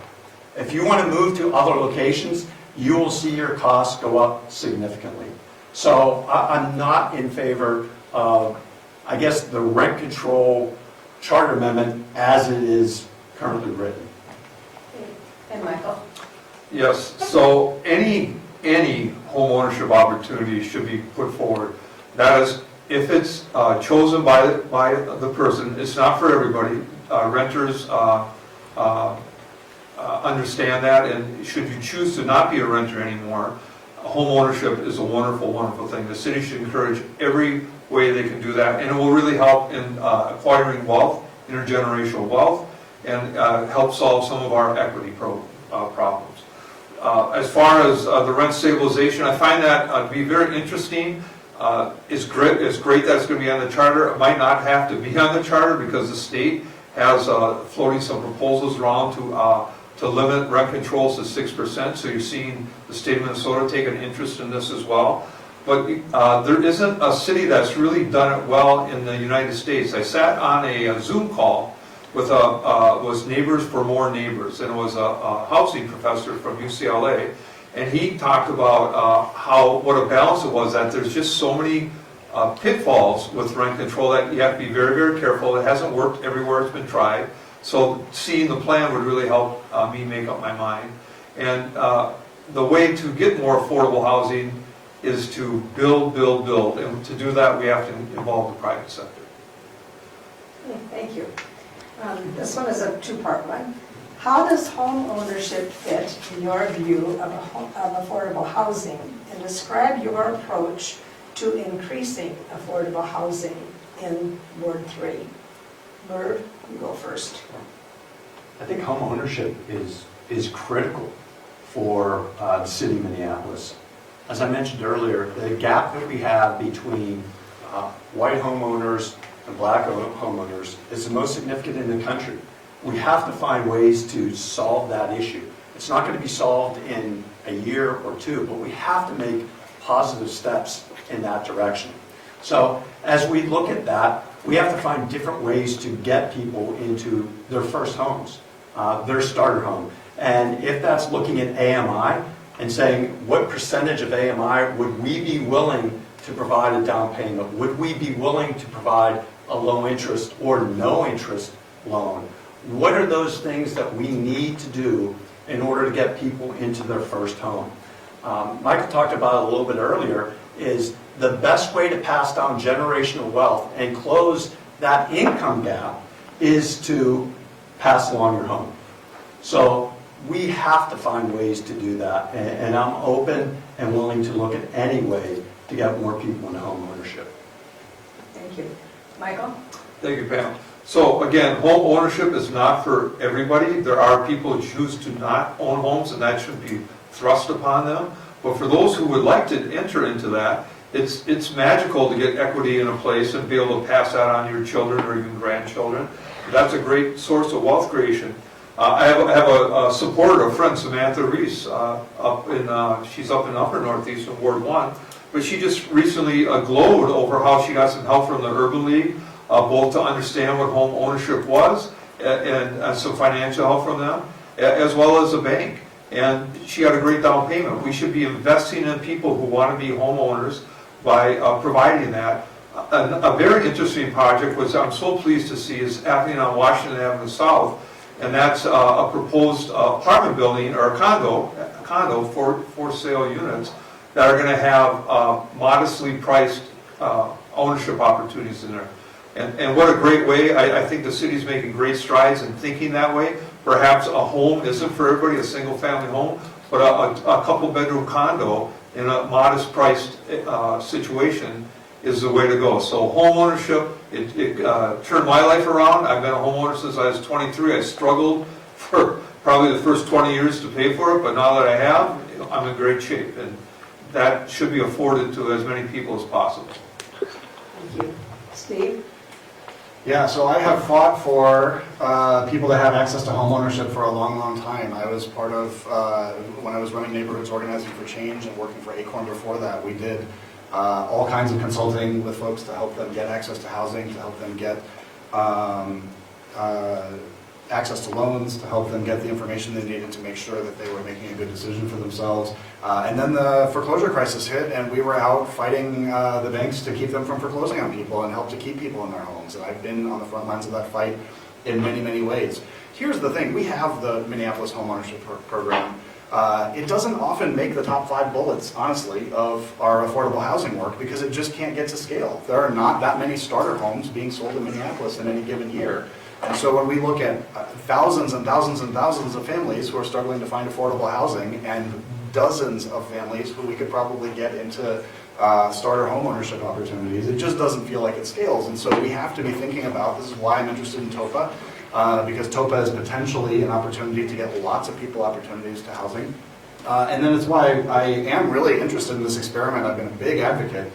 If you want to move to other locations, you will see your costs go up significantly. So I'm not in favor of, I guess, the rent control charter amendment as it is currently written. And Michael? Yes, so any home ownership opportunity should be put forward. That is, if it's chosen by the person, it's not for everybody. Renters understand that, and should you choose to not be a renter anymore, home ownership is a wonderful, wonderful thing. The city should encourage every way they can do that, and it will really help in acquiring wealth, intergenerational wealth, and help solve some of our equity problems. As far as the rent stabilization, I find that to be very interesting. It's great that it's going to be on the charter. It might not have to be on the charter because the state has floating some proposals around to limit rent controls to 6%. So you're seeing the state of Minnesota take an interest in this as well. But there isn't a city that's really done it well in the United States. I sat on a Zoom call with was Neighbors for More Neighbors, and it was a housing professor from UCLA, and he talked about what a balance it was, that there's just so many pitfalls with rent control that you have to be very, very careful. It hasn't worked everywhere it's been tried, so seeing the plan would really help me make up my mind. And the way to get more affordable housing is to build, build, build, and to do that we have to involve the private sector. Thank you. This one is a two-part one. How does home ownership fit in your view of affordable housing? And describe your approach to increasing affordable housing in Ward 3. Merv, you go first. I think home ownership is critical for the city of Minneapolis. As I mentioned earlier, the gap that we have between white homeowners and black homeowners is the most significant in the country. We have to find ways to solve that issue. It's not going to be solved in a year or two, but we have to make positive steps in that direction. So as we look at that, we have to find different ways to get people into their first homes, their starter home. And if that's looking at AMI and saying what percentage of AMI would we be willing to provide a down payment? Would we be willing to provide a low interest or no interest loan? What are those things that we need to do in order to get people into their first home? Michael talked about it a little bit earlier, is the best way to pass down generational wealth and close that income gap is to pass along your home. So we have to find ways to do that, and I'm open and willing to look at any way to get more people into home ownership. Thank you. Michael? Thank you, Pam. So again, home ownership is not for everybody. There are people who choose to not own homes, and that should be thrust upon them. But for those who would like to enter into that, it's magical to get equity in a place and be able to pass that on to your children or even grandchildren. That's a great source of wealth creation. I have a supporter, a friend, Samantha Reese, she's up in Upper Northeast in Ward 1, but she just recently glowed over how she got some help from the Urban League both to understand what home ownership was and some financial help from them, as well as a bank. And she had a great down payment. We should be investing in people who want to be homeowners by providing that. A very interesting project, which I'm so pleased to see, is happening on Washington Avenue South, and that's a proposed apartment building or a condo for sale units that are going to have modestly priced ownership opportunities in there. And what a great way. I think the city's making great strides in thinking that way. Perhaps a home isn't for everybody, a single family home, but a couple bedroom condo in a modest priced situation is the way to go. So home ownership, it turned my life around. I've been a homeowner since I was 23. I struggled for probably the first 20 years to pay for it, but now that I have, I'm in great shape. And that should be afforded to as many people as possible. Thank you. Steve? Yeah, so I have fought for people to have access to homeownership for a long, long time. I was part of, when I was running Neighborhoods Organizing for Change and working for Acorn before that, we did all kinds of consulting with folks to help them get access to housing, to help them get access to loans, to help them get the information they needed to make sure that they were making a good decision for themselves. And then the foreclosure crisis hit, and we were out fighting the banks to keep them from foreclosing on people and help to keep people in their homes. And I've been on the front lines of that fight in many, many ways. Here's the thing. We have the Minneapolis Homeownership Program. It doesn't often make the top 5 bullets, honestly, of our affordable housing work because it just can't get to scale. There are not that many starter homes being sold in Minneapolis in any given year. And so when we look at thousands and thousands and thousands of families who are struggling to find affordable housing and dozens of families who we could probably get into starter home ownership opportunities, it just doesn't feel like it scales. And so we have to be thinking about, this is why I'm interested in TOPA, because TOPA is potentially an opportunity to get lots of people opportunities to housing. And then it's why I am really interested in this experiment. I've been a big advocate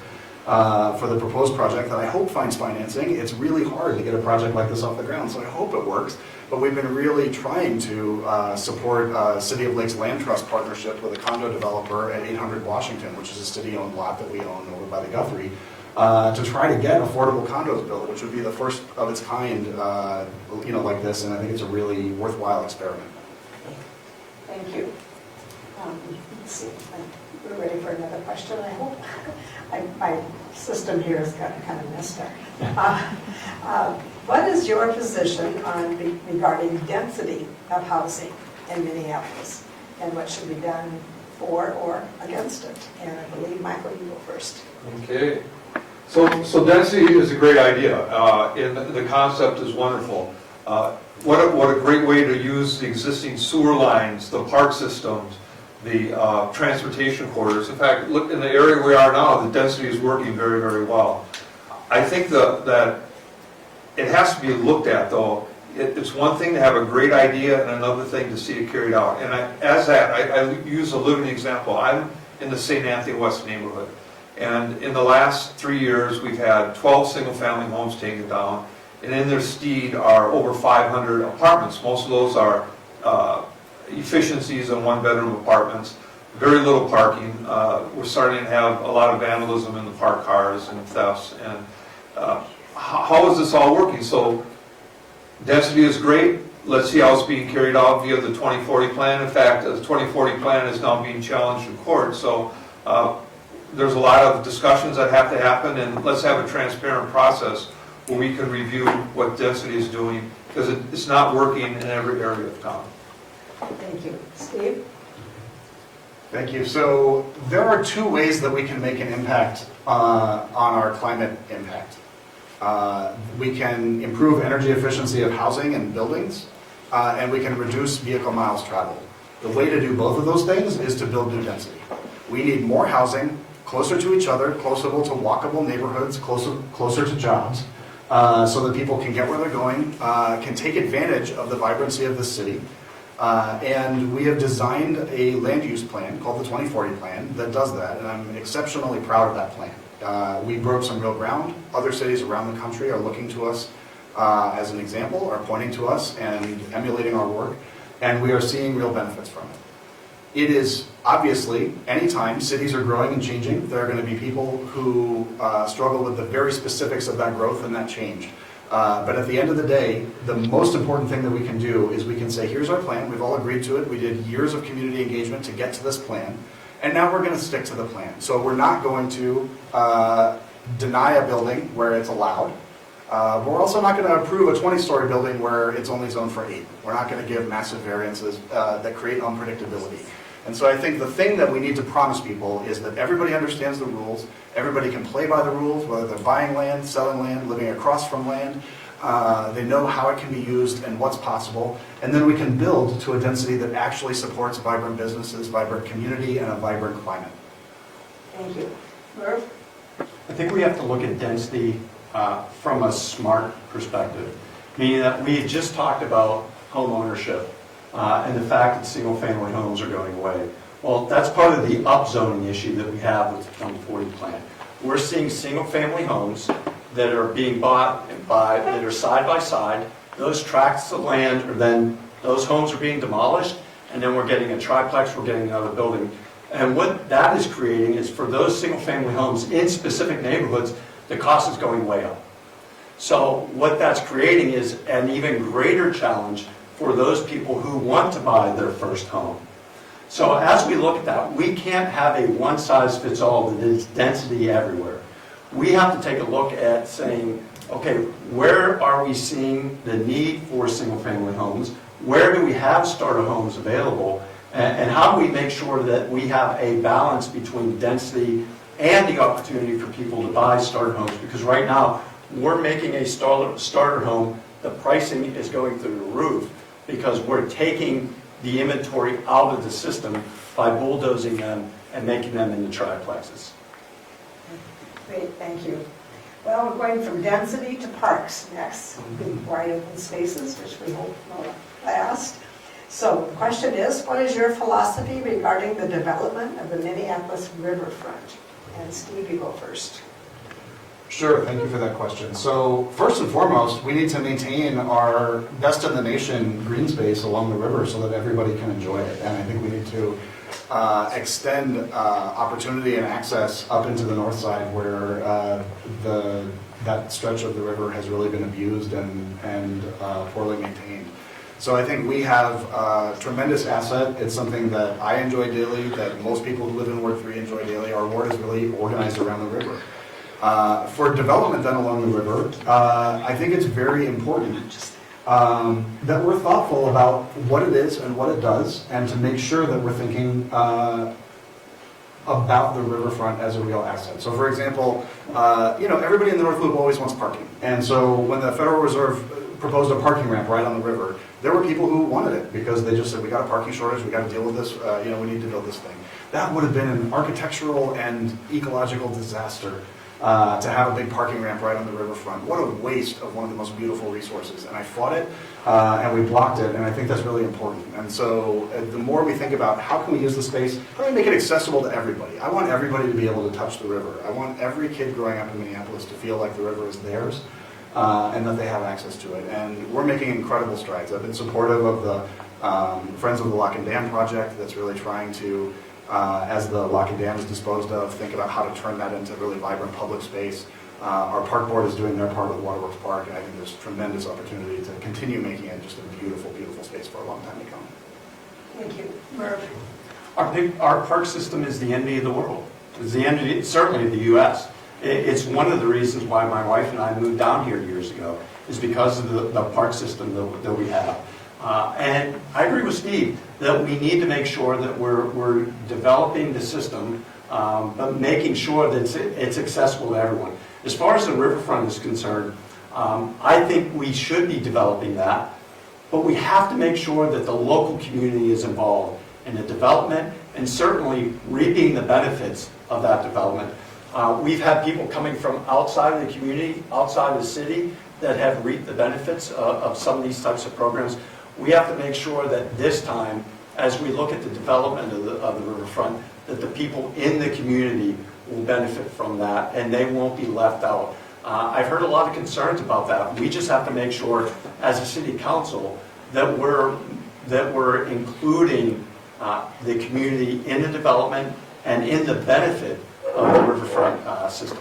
for the proposed project that I hope finds financing. It's really hard to get a project like this off the ground, so I hope it works. But we've been really trying to support City of Lakes Land Trust partnership with a condo developer at 800 Washington, which is a city-owned lot that we own over by the Guthrie, to try to get affordable condos built, which would be the first of its kind, like this. And I think it's a really worthwhile experiment. Thank you. Let's see. We're ready for another question, I hope. My system here has gotten kind of messed up. What is your position regarding density of housing in Minneapolis, and what should be done for or against it? And I believe, Michael, you go first. Okay. So density is a great idea, and the concept is wonderful. What a great way to use the existing sewer lines, the park systems, the transportation corridors. In fact, look in the area we are now, the density is working very, very well. I think that it has to be looked at, though. It's one thing to have a great idea and another thing to see it carried out. And I use a living example. I'm in the St. Anthony West neighborhood. And in the last 3 years, we've had 12 single-family homes taken down. And in their stead are over 500 apartments. Most of those are efficiencies in one-bedroom apartments, very little parking. We're starting to have a lot of vandalism in the parked cars and thefts. And how is this all working? So density is great. Let's see how it's being carried out via the 2040 plan. In fact, the 2040 plan is now being challenged in court. So there's a lot of discussions that have to happen, and let's have a transparent process where we can review what density is doing, because it's not working in every area of town. Thank you. Steve? Thank you. So there are 2 ways that we can make an impact on our climate impact. We can improve energy efficiency of housing and buildings, and we can reduce vehicle miles traveled. The way to do both of those things is to build new density. We need more housing, closer to each other, closer to walkable neighborhoods, closer to jobs, so that people can get where they're going, can take advantage of the vibrancy of the city. And we have designed a land use plan called the 2040 plan that does that, and I'm exceptionally proud of that plan. We broke some real ground. Other cities around the country are looking to us as an example, are pointing to us and emulating our work, and we are seeing real benefits from it. It is obviously, anytime cities are growing and changing, there are going to be people who struggle with the very specifics of that growth and that change. But at the end of the day, the most important thing that we can do is we can say, here's our plan. We've all agreed to it. We did years of community engagement to get to this plan. And now we're going to stick to the plan. So we're not going to deny a building where it's allowed. But we're also not going to approve a 20-story building where it's only zoned for 8. We're not going to give massive variances that create unpredictability. And so I think the thing that we need to promise people is that everybody understands the rules, everybody can play by the rules, whether they're buying land, selling land, living across from land. They know how it can be used and what's possible. And then we can build to a density that actually supports vibrant businesses, vibrant community, and a vibrant climate. Thank you. Merv? I think we have to look at density from a smart perspective, meaning that we had just talked about home ownership and the fact that single-family homes are going away. Well, that's part of the upzoning issue that we have with the 2040 plan. We're seeing single-family homes that are being bought that are side by side. Those tracts of land, or then those homes are being demolished, and then we're getting a triplex, we're getting another building. And what that is creating is for those single-family homes in specific neighborhoods, the cost is going way up. So what that's creating is an even greater challenge for those people who want to buy their first home. So as we look at that, we can't have a one-size-fits-all that is density everywhere. We have to take a look at saying, okay, where are we seeing the need for single-family homes? Where do we have starter homes available? And how do we make sure that we have a balance between density and the opportunity for people to buy starter homes? Because right now, we're making a starter home, the pricing is going through the roof because we're taking the inventory out of the system by bulldozing them and making them into triplexes. Great, thank you. Well, we're going from density to parks next. Big wide open spaces, which we hope will last. So the question is, what is your philosophy regarding the development of the Minneapolis riverfront? And Steve, you go first. Sure, thank you for that question. So first and foremost, we need to maintain our best in the nation green space along the river so that everybody can enjoy it. And I think we need to extend opportunity and access up into the north side where that stretch of the river has really been abused and poorly maintained. So I think we have a tremendous asset. It's something that I enjoy daily, that most people who live in Ward 3 enjoy daily. Our ward is really organized around the river. For development then along the river, I think it's very important that we're thoughtful about what it is and what it does, and to make sure that we're thinking about the riverfront as a real asset. So for example, everybody in the North Loop always wants parking. And so when the Federal Reserve proposed a parking ramp right on the river, there were people who wanted it because they just said, we got a parking shortage, we got to deal with this, we need to build this thing. That would have been an architectural and ecological disaster to have a big parking ramp right on the riverfront. What a waste of one of the most beautiful resources. And I fought it, and we blocked it, and I think that's really important. And so the more we think about how can we use the space, how do we make it accessible to everybody? I want everybody to be able to touch the river. I want every kid growing up in Minneapolis to feel like the river is theirs, and that they have access to it. And we're making incredible strides. I've been supportive of the Friends of the Lock and Dam project that's really trying to, as the lock and dam is disposed of, think about how to turn that into really vibrant public space. Our park board is doing their part with Waterworks Park, and I think there's tremendous opportunity to continue making it just a beautiful, beautiful space for a long time to come. Thank you. Merv? Our park system is the envy of the world. It's the envy, certainly of the U.S. It's one of the reasons why my wife and I moved down here years ago, is because of the park system that we have. And I agree with Steve that we need to make sure that we're developing the system, but making sure that it's accessible to everyone. As far as the riverfront is concerned, I think we should be developing that, but we have to make sure that the local community is involved in the development and certainly reaping the benefits of that development. We've had people coming from outside of the community, outside of the city, that have reaped the benefits of some of these types of programs. We have to make sure that this time, as we look at the development of the riverfront, that the people in the community will benefit from that and they won't be left out. I've heard a lot of concerns about that. We just have to make sure, as a city council, that we're including the community in the development and in the benefit of the riverfront system.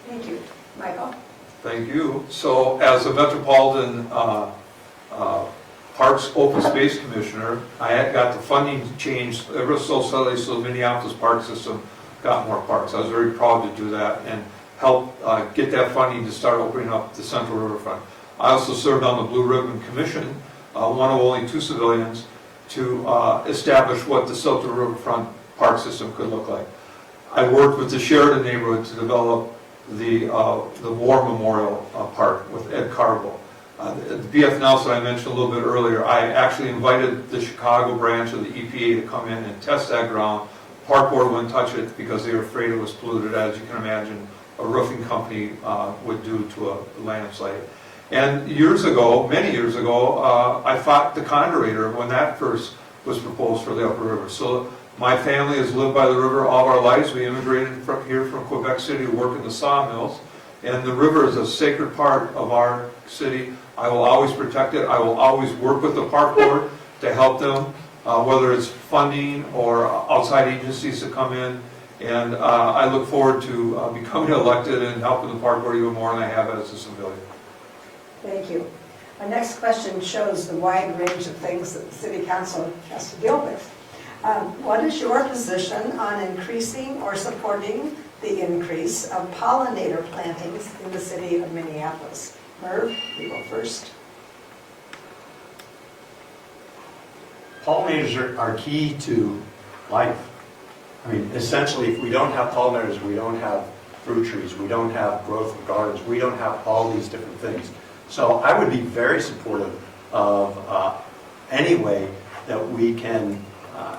Thank you. Michael? Thank you. So as a Metropolitan Parks Open Space Commissioner, I had got the funding changed ever so suddenly so the Minneapolis park system got more parks. I was very proud to do that and help get that funding to start opening up the Central Riverfront. I also served on the Blue Ribbon Commission, one of only 2 civilians, to establish what the Central Riverfront park system could look like. I worked with the Sheridan neighborhood to develop the War Memorial Park with Ed Carbo. The BF Nelson I mentioned a little bit earlier, I actually invited the Chicago branch of the EPA to come in and test that ground. Park board wouldn't touch it because they were afraid it was polluted, as you can imagine a roofing company would do to a landslide. And years ago, many years ago, I fought the Condurator when that first was proposed for the Upper River. So my family has lived by the river all of our lives. We immigrated from here from Quebec City to work in the sawmills. And the river is a sacred part of our city. I will always protect it. I will always work with the park board to help them, whether it's funding or outside agencies to come in. And I look forward to becoming elected and helping the park board even more than I have as a civilian. Thank you. Our next question shows the wide range of things that the City Council has to deal with. What is your position on increasing or supporting the increase of pollinator plantings in the city of Minneapolis? Merv, you go first. Pollinators are key to life. I mean, essentially, if we don't have pollinators, we don't have fruit trees, we don't have growth of gardens, we don't have all these different things. So I would be very supportive of any way that we can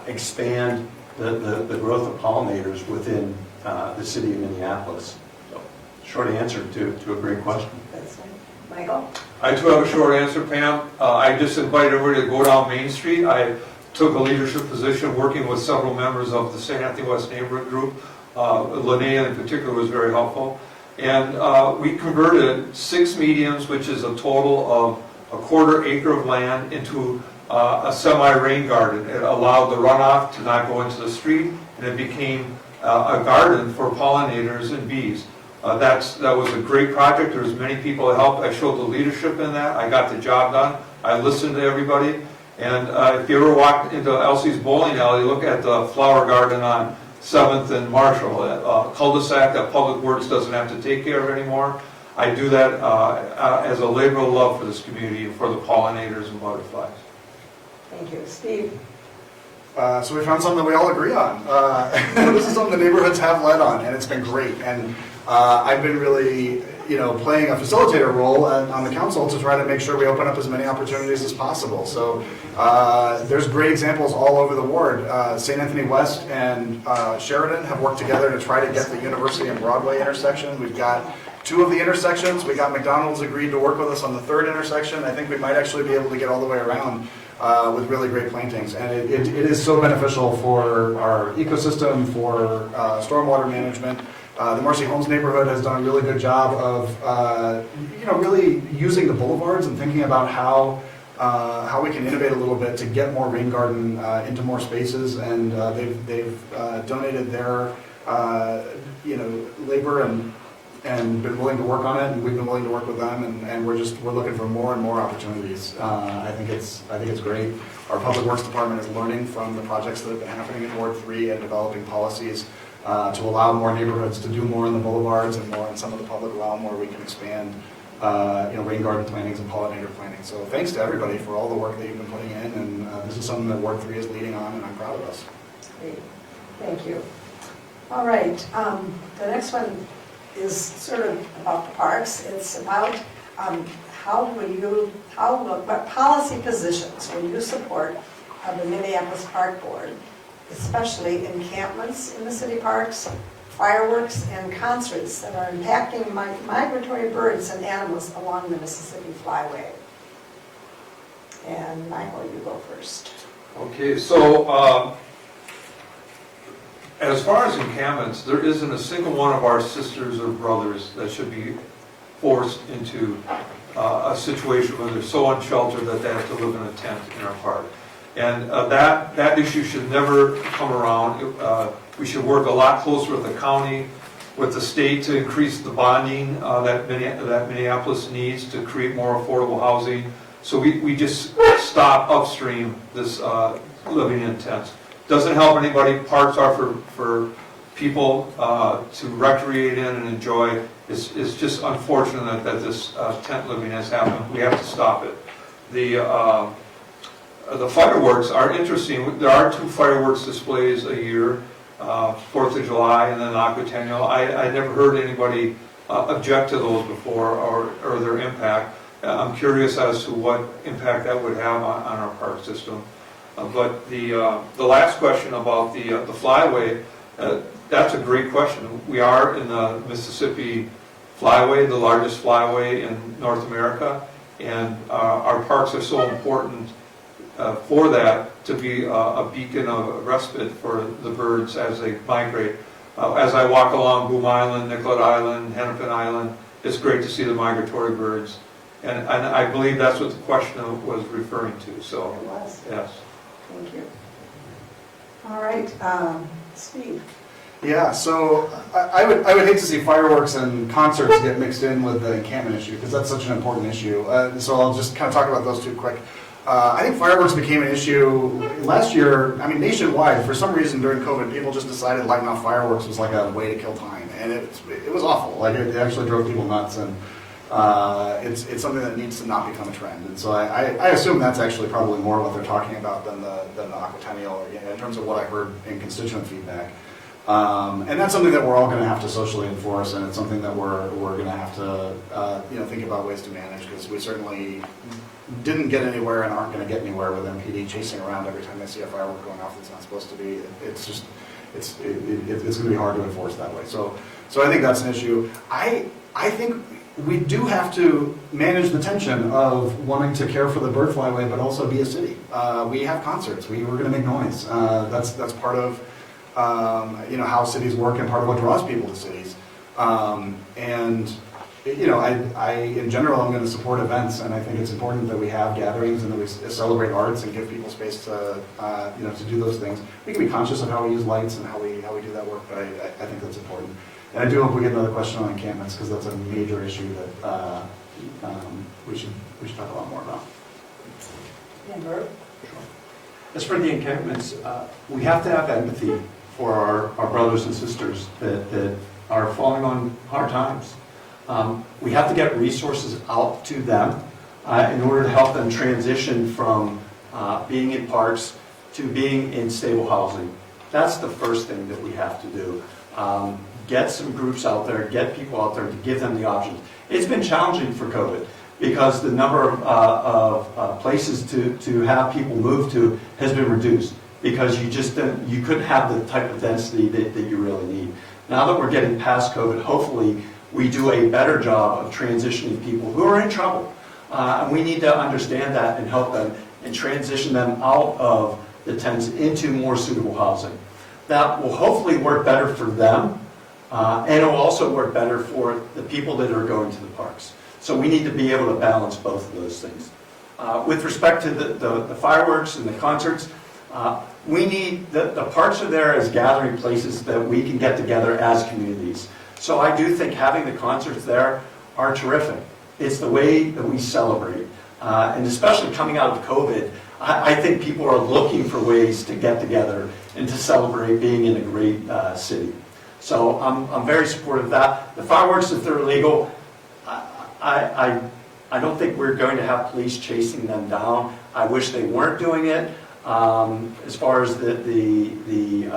expand the growth of pollinators within the city of Minneapolis. So, short answer to a great question. That's fine. Michael? I too have a short answer, Pam. I just invited everybody to go down Main Street. I took a leadership position working with several members of the St. Anthony West Neighborhood Group. Linnea in particular was very helpful. And we converted 6 mediums, which is a total of a 1/4 acre of land, into a semi-rain garden. It allowed the runoff to not go into the street, and it became a garden for pollinators and bees. That was a great project. There was many people that helped. I showed the leadership in that. I got the job done. I listened to everybody. And if you ever walk into Elsie's bowling alley, look at the flower garden on 7th and Marshall, a cul-de-sac that Public Works doesn't have to take care of anymore. I do that as a labor of love for this community and for the pollinators and butterflies. Thank you. Steve? So we found something that we all agree on. This is something the neighborhoods have led on, and it's been great. And I've been really, playing a facilitator role on the council to try to make sure we open up as many opportunities as possible. So there's great examples all over the ward. St. Anthony West and Sheridan have worked together to try to get the University and Broadway intersection. We've got 2 of the intersections. We got McDonald's agreed to work with us on the 3rd intersection. I think we might actually be able to get all the way around with really great plantings. And it is so beneficial for our ecosystem, for stormwater management. The Marcy Holmes neighborhood has done a really good job of, really using the boulevards and thinking about how we can innovate a little bit to get more rain garden into more spaces. And they've donated their, labor and been willing to work on it, and we've been willing to work with them, and we're looking for more and more opportunities. I think it's great. Our Public Works Department is learning from the projects that have been happening in Ward 3 and developing policies to allow more neighborhoods to do more in the boulevards and more in some of the public realm where we can expand rain garden plantings and pollinator plantings. So thanks to everybody for all the work that you've been putting in, and this is something that Ward 3 is leading on, and I'm proud of us. Great. Thank you. All right. The next one is sort of about the parks. It's about what policy positions will you support of the Minneapolis Park Board, especially encampments in the city parks, fireworks, and concerts that are impacting migratory birds and animals along the Mississippi Flyway. And Michael, you go first. Okay, so as far as encampments, there isn't a single one of our sisters or brothers that should be forced into a situation where they're so unsheltered that they have to live in a tent in our park. And that issue should never come around. We should work a lot closer with the county, with the state to increase the bonding that Minneapolis needs to create more affordable housing. So we just stop upstream this living in tents. Doesn't help anybody. Parks are for people to recreate in and enjoy. It's just unfortunate that this tent living has happened. We have to stop it. The fireworks are interesting. There are 2 fireworks displays a year, 4th of July and then Aquatennial. I never heard anybody object to those before or their impact. I'm curious as to what impact that would have on our park system. But the last question about the flyway, that's a great question. We are in the Mississippi Flyway, the largest flyway in North America, and our parks are so important for that to be a beacon of respite for the birds as they migrate. As I walk along Boom Island, Nicollet Island, Hennepin Island, it's great to see the migratory birds. And I believe that's what the question was referring to. So, It was. yes. Thank you. All right, Steve. Yeah, so I would hate to see fireworks and concerts get mixed in with the encampment issue, because that's such an important issue. So I'll just kind of talk about those 2 quick. I think fireworks became an issue last year. I mean, nationwide, for some reason during COVID, people just decided lighting off fireworks was like a way to kill time, and it was awful. Like it actually drove people nuts, and it's something that needs to not become a trend. And so I assume that's actually probably more what they're talking about than the Aquatennial, in terms of what I heard in constituent feedback. And that's something that we're all going to have to socially enforce, and it's something that we're going to have to think about ways to manage, because we certainly didn't get anywhere and aren't going to get anywhere with MPD chasing around every time they see a firework going off that's not supposed to be. It's going to be hard to enforce that way. So I think that's an issue. I think we do have to manage the tension of wanting to care for the bird flyway, but also be a city. We have concerts. We're going to make noise. That's part of how cities work and part of what draws people to cities. I in general, I'm going to support events, and I think it's important that we have gatherings and that we celebrate arts and give people space to do those things. We can be conscious of how we use lights and how we do that work, but I think that's important. And I do hope we get another question on encampments, because that's a major issue that we should talk a lot more about. Amber? As for the encampments, we have to have empathy for our brothers and sisters that are falling on hard times. We have to get resources out to them in order to help them transition from being in parks to being in stable housing. That's the first thing that we have to do. Get some groups out there, get people out there to give them the options. It's been challenging for COVID because the number of places to have people move to has been reduced, because you couldn't have the type of density that you really need. Now that we're getting past COVID, hopefully we do a better job of transitioning people who are in trouble. And we need to understand that and help them and transition them out of the tents into more suitable housing. That will hopefully work better for them, and it will also work better for the people that are going to the parks. So we need to be able to balance both of those things. With respect to the fireworks and the concerts, we need, the parks are there as gathering places that we can get together as communities. So I do think having the concerts there are terrific. It's the way that we celebrate. And especially coming out of COVID, I think people are looking for ways to get together and to celebrate being in a great city. So I'm very supportive of that. The fireworks, if they're illegal, I don't think we're going to have police chasing them down. I wish they weren't doing it. As far as the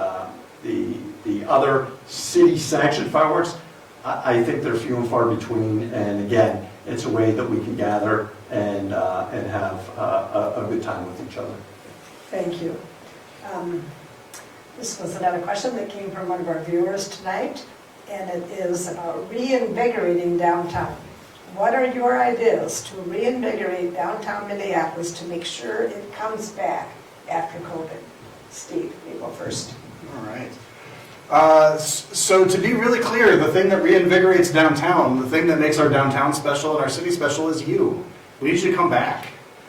other city-sanctioned fireworks, I think they're few and far between. And again, it's a way that we can gather and have a good time with each other. Thank you. This was another question that came from one of our viewers tonight, and it is about reinvigorating downtown. What are your ideas to reinvigorate downtown Minneapolis to make sure it comes back after COVID? Steve, you go first. All right. So to be really clear, the thing that reinvigorates downtown, the thing that makes our downtown special and our city special is you. We need you to come back.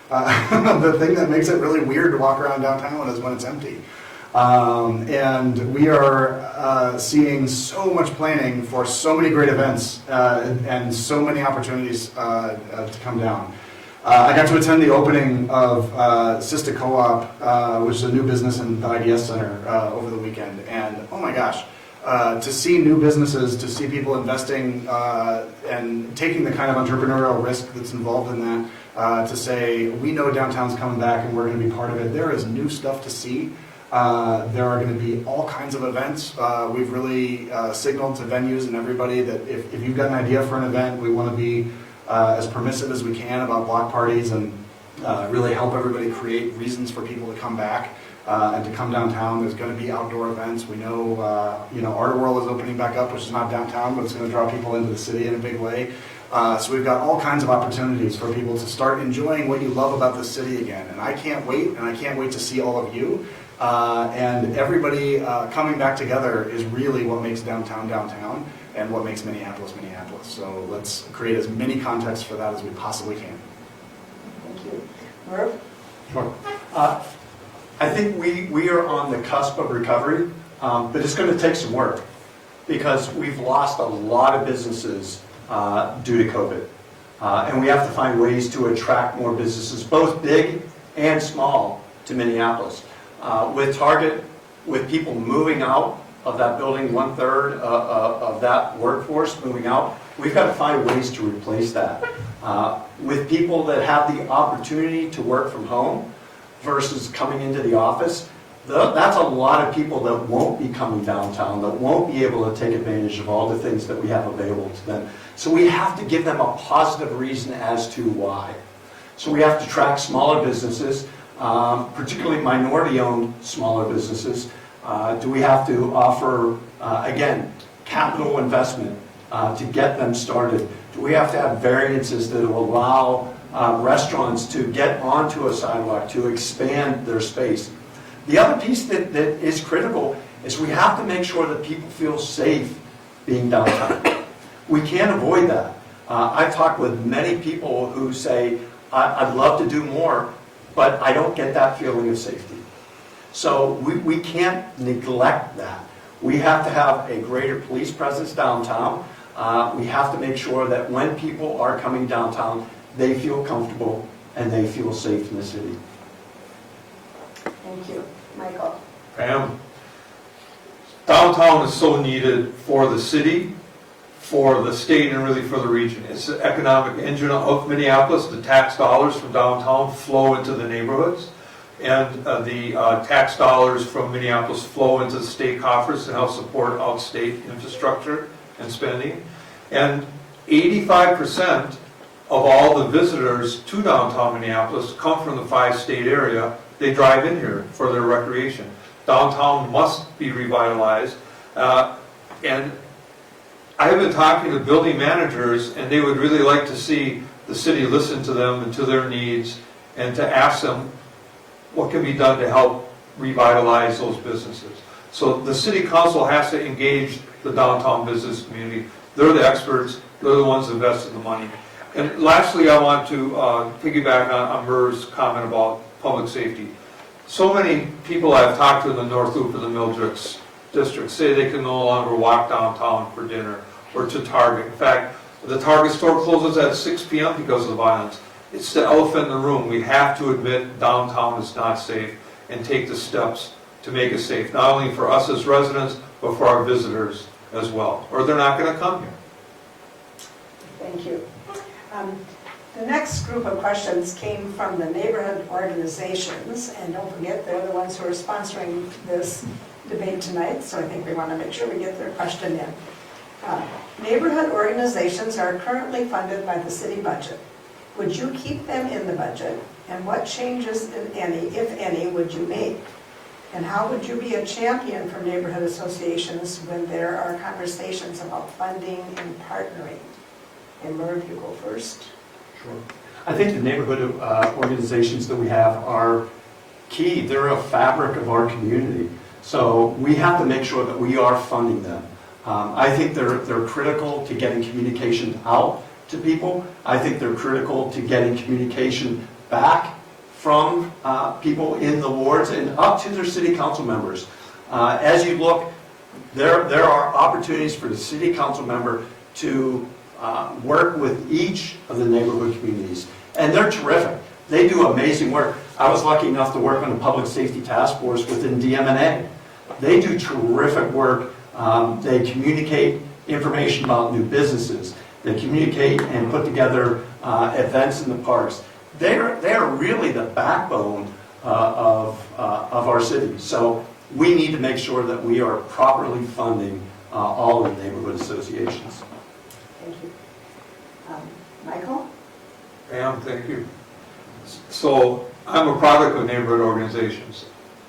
The thing that makes it really weird to walk around downtown is when it's empty. And we are seeing so much planning for so many great events and so many opportunities to come down. I got to attend the opening of Sista Co-op, which is a new business in the IDS Center over the weekend. And oh my gosh, to see new businesses, to see people investing and taking the kind of entrepreneurial risk that's involved in that, to say, we know downtown's coming back and we're going to be part of it. There is new stuff to see. There are going to be all kinds of events. We've really signaled to venues and everybody that if you've got an idea for an event, we want to be as permissive as we can about block parties and really help everybody create reasons for people to come back and to come downtown. There's going to be outdoor events. We know, Art World is opening back up, which is not downtown, but it's going to draw people into the city in a big way. So we've got all kinds of opportunities for people to start enjoying what you love about the city again. And I can't wait, and I can't wait to see all of you. And everybody coming back together is really what makes downtown downtown and what makes Minneapolis Minneapolis. So let's create as many contexts for that as we possibly can. Thank you. Merv? Sure. I think we are on the cusp of recovery, but it's going to take some work because we've lost a lot of businesses due to COVID. And we have to find ways to attract more businesses, both big and small, to Minneapolis. With Target, with people moving out of that building, 1/3 of that workforce moving out, we've got to find ways to replace that. With people that have the opportunity to work from home versus coming into the office, that's a lot of people that won't be coming downtown, that won't be able to take advantage of all the things that we have available to them. So we have to give them a positive reason as to why. So we have to track smaller businesses, particularly minority-owned smaller businesses. Do we have to offer, again, capital investment to get them started? Do we have to have variances that will allow restaurants to get onto a sidewalk, to expand their space? The other piece that is critical is we have to make sure that people feel safe being downtown. We can't avoid that. I've talked with many people who say, I'd love to do more, but I don't get that feeling of safety. So we can't neglect that. We have to have a greater police presence downtown. We have to make sure that when people are coming downtown, they feel comfortable and they feel safe in the city. Thank you. Michael? Pam, downtown is so needed for the city, for the state, and really for the region. It's the economic engine of Minneapolis. The tax dollars from downtown flow into the neighborhoods, and the tax dollars from Minneapolis flow into the state coffers to help support outstate infrastructure and spending. And 85% of all the visitors to downtown Minneapolis come from the 5-state area. They drive in here for their recreation. Downtown must be revitalized. And I have been talking to building managers, and they would really like to see the city listen to them and to their needs, and to ask them what can be done to help revitalize those businesses. So the city council has to engage the downtown business community. They're the experts. They're the ones investing the money. And lastly, I want to piggyback on Merv's comment about public safety. So many people I've talked to in the North Loop and the Mildrix district say they can no longer walk downtown for dinner or to Target. In fact, the Target store closes at 6 p.m. because of the violence. It's the elephant in the room. We have to admit downtown is not safe and take the steps to make it safe, not only for us as residents, but for our visitors as well, or they're not going to come here. Thank you. The next group of questions came from the neighborhood organizations, and don't forget, they're the ones who are sponsoring this debate tonight, so I think we want to make sure we get their question in. Neighborhood organizations are currently funded by the city budget. Would you keep them in the budget, and what changes, if any, would you make? And how would you be a champion for neighborhood associations when there are conversations about funding and partnering? And Merv, you go first. Sure. I think the neighborhood organizations that we have are key. They're a fabric of our community. So we have to make sure that we are funding them. I think they're critical to getting communication out to people. I think they're critical to getting communication back from people in the wards and up to their city council members. As you look, there are opportunities for the city council member to work with each of the neighborhood communities. And they're terrific. They do amazing work. I was lucky enough to work on the Public Safety Task Force within DMNA. They do terrific work. They communicate information about new businesses. They communicate and put together events in the parks. They are really the backbone of our city. So we need to make sure that we are properly funding all of the neighborhood associations. Thank you. Michael? Pam, thank you. So I'm a product of neighborhood organizations.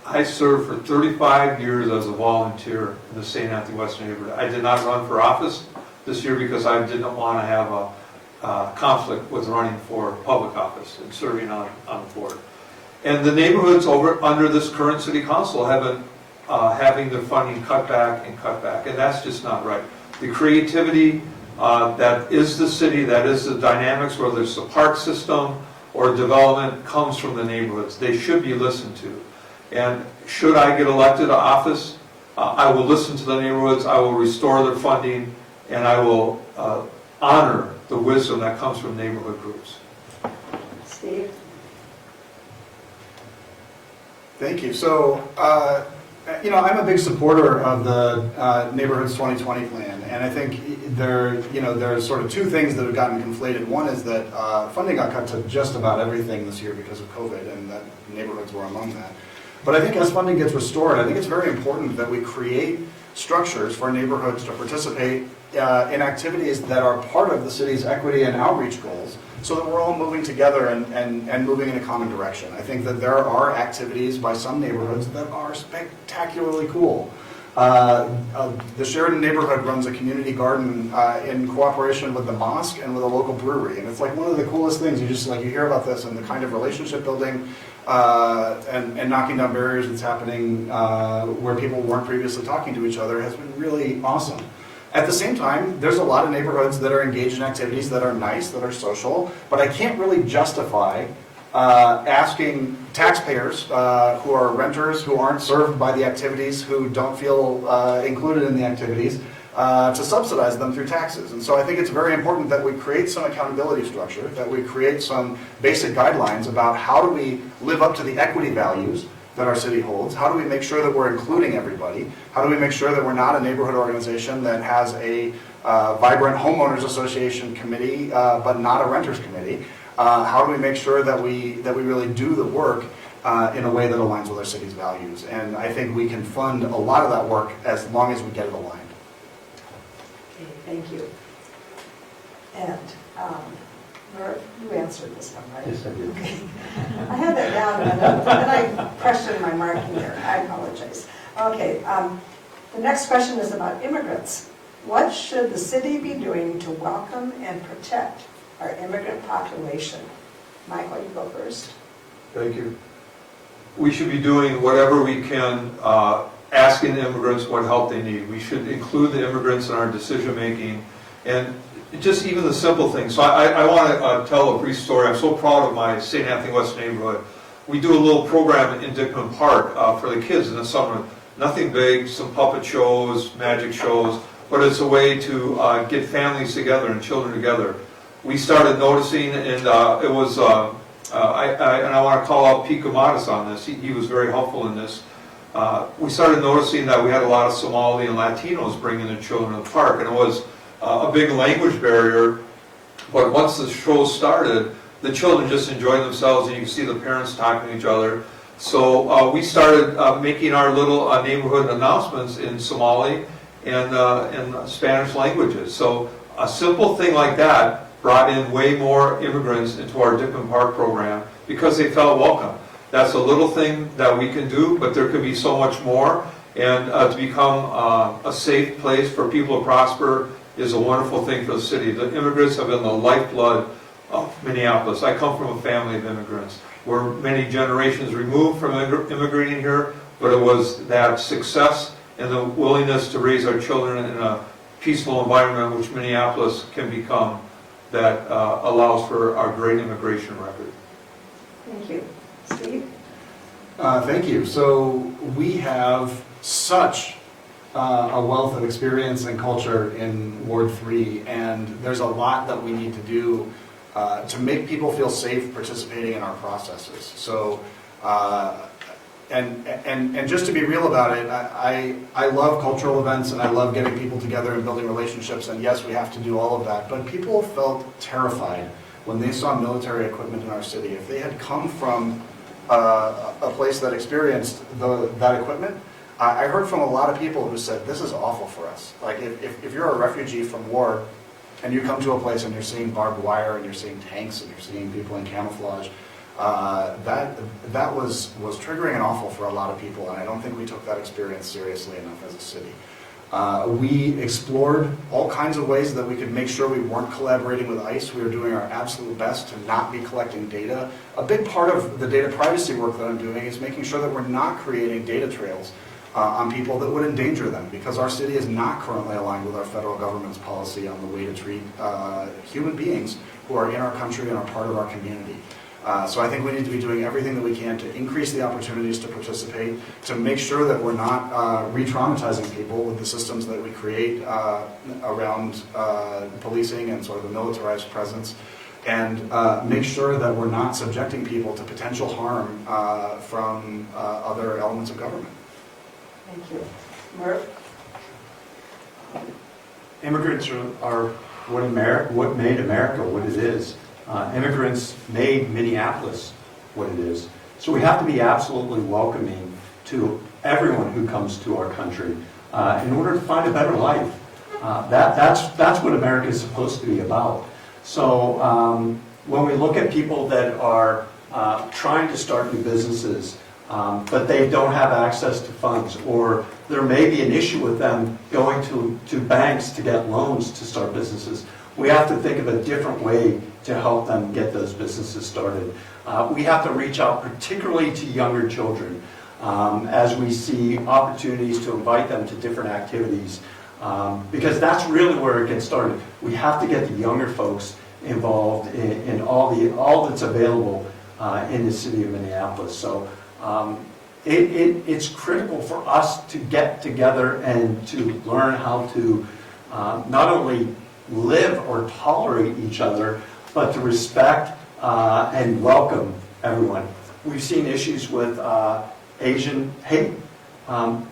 I served for 35 years as a volunteer in the St. Anthony West neighborhood. I did not run for office this year because I didn't want to have a conflict with running for public office and serving on the board. And the neighborhoods under this current city council have been having their funding cut back, and that's just not right. The creativity that is the city, that is the dynamics, whether it's the park system or development, comes from the neighborhoods. They should be listened to. And should I get elected to office, I will listen to the neighborhoods, I will restore their funding, and I will honor the wisdom that comes from neighborhood groups. Steve? Thank you. So, I'm a big supporter of the Neighborhoods 2020 plan, and I think there's sort of two things that have gotten conflated. One is that funding got cut to just about everything this year because of COVID, and that neighborhoods were among that. But I think as funding gets restored, I think it's very important that we create structures for neighborhoods to participate in activities that are part of the city's equity and outreach goals, so that we're all moving together and moving in a common direction. I think that there are activities by some neighborhoods that are spectacularly cool. The Sheridan neighborhood runs a community garden in cooperation with the mosque and with a local brewery, and it's like one of the coolest things. You hear about this and the kind of relationship building and knocking down barriers that's happening where people weren't previously talking to each other has been really awesome. At the same time, there's a lot of neighborhoods that are engaged in activities that are nice, that are social, but I can't really justify asking taxpayers who are renters, who aren't served by the activities, who don't feel included in the activities, to subsidize them through taxes. And so I think it's very important that we create some accountability structure, that we create some basic guidelines about how do we live up to the equity values that our city holds, how do we make sure that we're including everybody, how do we make sure that we're not a neighborhood organization that has a vibrant homeowners association committee but not a renters committee, how do we make sure that we really do the work in a way that aligns with our city's values. And I think we can fund a lot of that work as long as we get it aligned. Okay, thank you. And Merv, you answered this one, right? Yes, I did. Okay. I had that down, and then I questioned my marking there. I apologize. Okay, the next question is about immigrants. What should the city be doing to welcome and protect our immigrant population? Michael, you go first. Thank you. We should be doing whatever we can, asking the immigrants what help they need. We should include the immigrants in our decision making, and just even the simple things. So I want to tell a brief story. I'm so proud of my St. Anthony West neighborhood. We do a little program in Dickman Park for the kids in the summer. Nothing big, some puppet shows, magic shows, but it's a way to get families together and children together. We started noticing, and it was, and I want to call out Pete Gamatis on this. He was very helpful in this. We started noticing that we had a lot of Somali and Latinos bringing their children to the park, and it was a big language barrier, but once the show started, the children just enjoyed themselves, and you can see the parents talking to each other. So we started making our little neighborhood announcements in Somali and Spanish languages. So a simple thing like that brought in way more immigrants into our Dickman Park program because they felt welcome. That's a little thing that we can do, but there could be so much more. And to become a safe place for people to prosper is a wonderful thing for the city. The immigrants have been the lifeblood of Minneapolis. I come from a family of immigrants. We're many generations removed from immigrating here, but it was that success and the willingness to raise our children in a peaceful environment, which Minneapolis can become, that allows for our great immigration record. Thank you. Steve? Thank you. So we have such a wealth of experience and culture in Ward 3, and there's a lot that we need to do to make people feel safe participating in our processes. So, and just to be real about it, I love cultural events and I love getting people together and building relationships, and yes, we have to do all of that, but people felt terrified when they saw military equipment in our city. If they had come from a place that experienced that equipment, I heard from a lot of people who said, this is awful for us. Like if you're a refugee from war and you come to a place and you're seeing barbed wire and you're seeing tanks and you're seeing people in camouflage, that was triggering and awful for a lot of people, and I don't think we took that experience seriously enough as a city. We explored all kinds of ways that we could make sure we weren't collaborating with ICE. We were doing our absolute best to not be collecting data. A big part of the data privacy work that I'm doing is making sure that we're not creating data trails on people that would endanger them, because our city is not currently aligned with our federal government's policy on the way to treat human beings who are in our country and are part of our community. So I think we need to be doing everything that we can to increase the opportunities to participate, to make sure that we're not re-traumatizing people with the systems that we create around policing and sort of the militarized presence, and make sure that we're not subjecting people to potential harm from other elements of government. Thank you. Murph? Immigrants are what made America what it is. Immigrants made Minneapolis what it is. So we have to be absolutely welcoming to everyone who comes to our country in order to find a better life. That's what America is supposed to be about. So when we look at people that are trying to start new businesses, but they don't have access to funds, or there may be an issue with them going to banks to get loans to start businesses, we have to think of a different way to help them get those businesses started. We have to reach out particularly to younger children as we see opportunities to invite them to different activities, because that's really where it gets started. We have to get the younger folks involved in all that's available in the city of Minneapolis. So it's critical for us to get together and to learn how to not only live or tolerate each other, but to respect and welcome everyone. We've seen issues with Asian hate.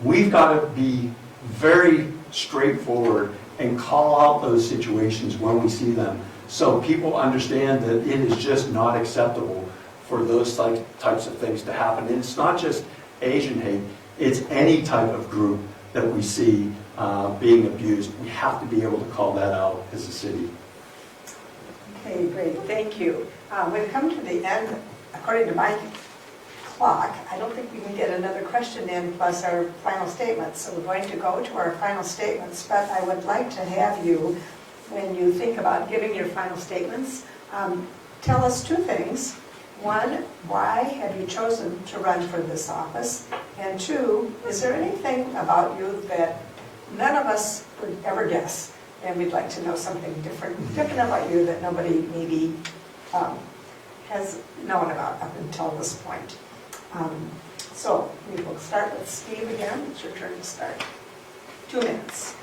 We've got to be very straightforward and call out those situations when we see them, so people understand that it is just not acceptable for those types of things to happen. And it's not just Asian hate, it's any type of group that we see being abused. We have to be able to call that out as a city. Okay, great, thank you. We've come to the end, according to my clock. I don't think we can get another question in plus our final statements, so we're going to go to our final statements, but I would like to have you, when you think about giving your final statements, tell us two things. One, why have you chosen to run for this office? And two, is there anything about you that none of us would ever guess, and we'd like to know something different about you that nobody maybe has known about up until this point? So we will start with Steve again. It's your turn to start. 2 minutes.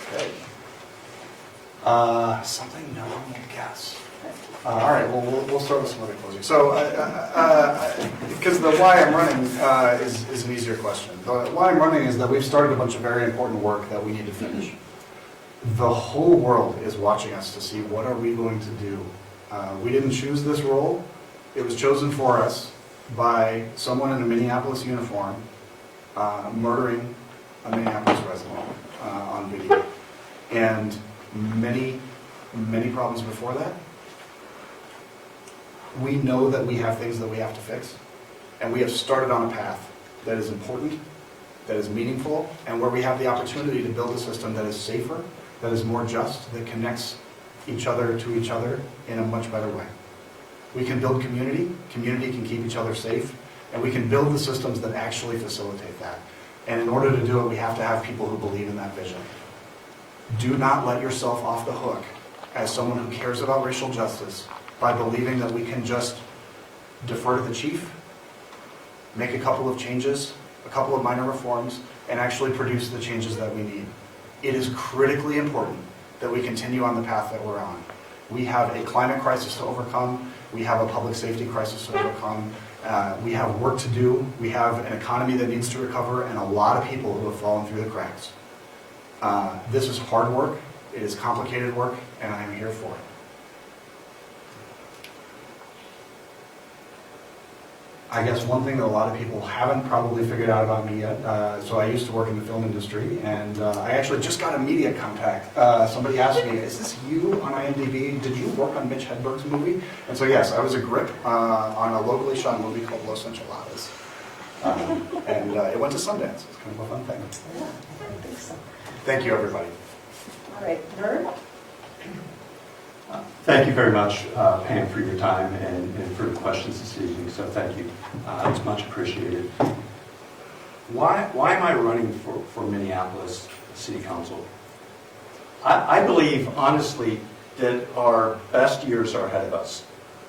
Okay. Something no one would guess. All right, well, we'll start with some other closing. So, because the why I'm running is an easier question. The why I'm running is that we've started a bunch of very important work that we need to finish. The whole world is watching us to see what are we going to do. We didn't choose this role. It was chosen for us by someone in a Minneapolis uniform murdering a Minneapolis resident on video. And many problems before that. We know that we have things that we have to fix, and we have started on a path that is important, that is meaningful, and where we have the opportunity to build a system that is safer, that is more just, that connects each other to each other in a much better way. We can build community can keep each other safe, and we can build the systems that actually facilitate that. And in order to do it, we have to have people who believe in that vision. Do not let yourself off the hook as someone who cares about racial justice by believing that we can just defer to the chief, make a couple of changes, a couple of minor reforms, and actually produce the changes that we need. It is critically important that we continue on the path that we're on. We have a climate crisis to overcome. We have a public safety crisis to overcome. We have work to do. We have an economy that needs to recover and a lot of people who have fallen through the cracks. This is hard work. It is complicated work, and I am here for it. I guess one thing that a lot of people haven't probably figured out about me yet, so I used to work in the film industry, and I actually just got a media contact. Somebody asked me, is this you on IMDb? Did you work on Mitch Hedberg's movie? And so yes, I was a grip on a locally shot movie called Los Enchiladas. And it went to Sundance. It's kind of a fun thing. Yeah, I think so. Thank you, everybody. All right, Vern? Thank you very much, Pam, for your time and for the questions this evening, so thank you. It's much appreciated. Why am I running for Minneapolis City Council? I believe, honestly, that our best years are ahead of us.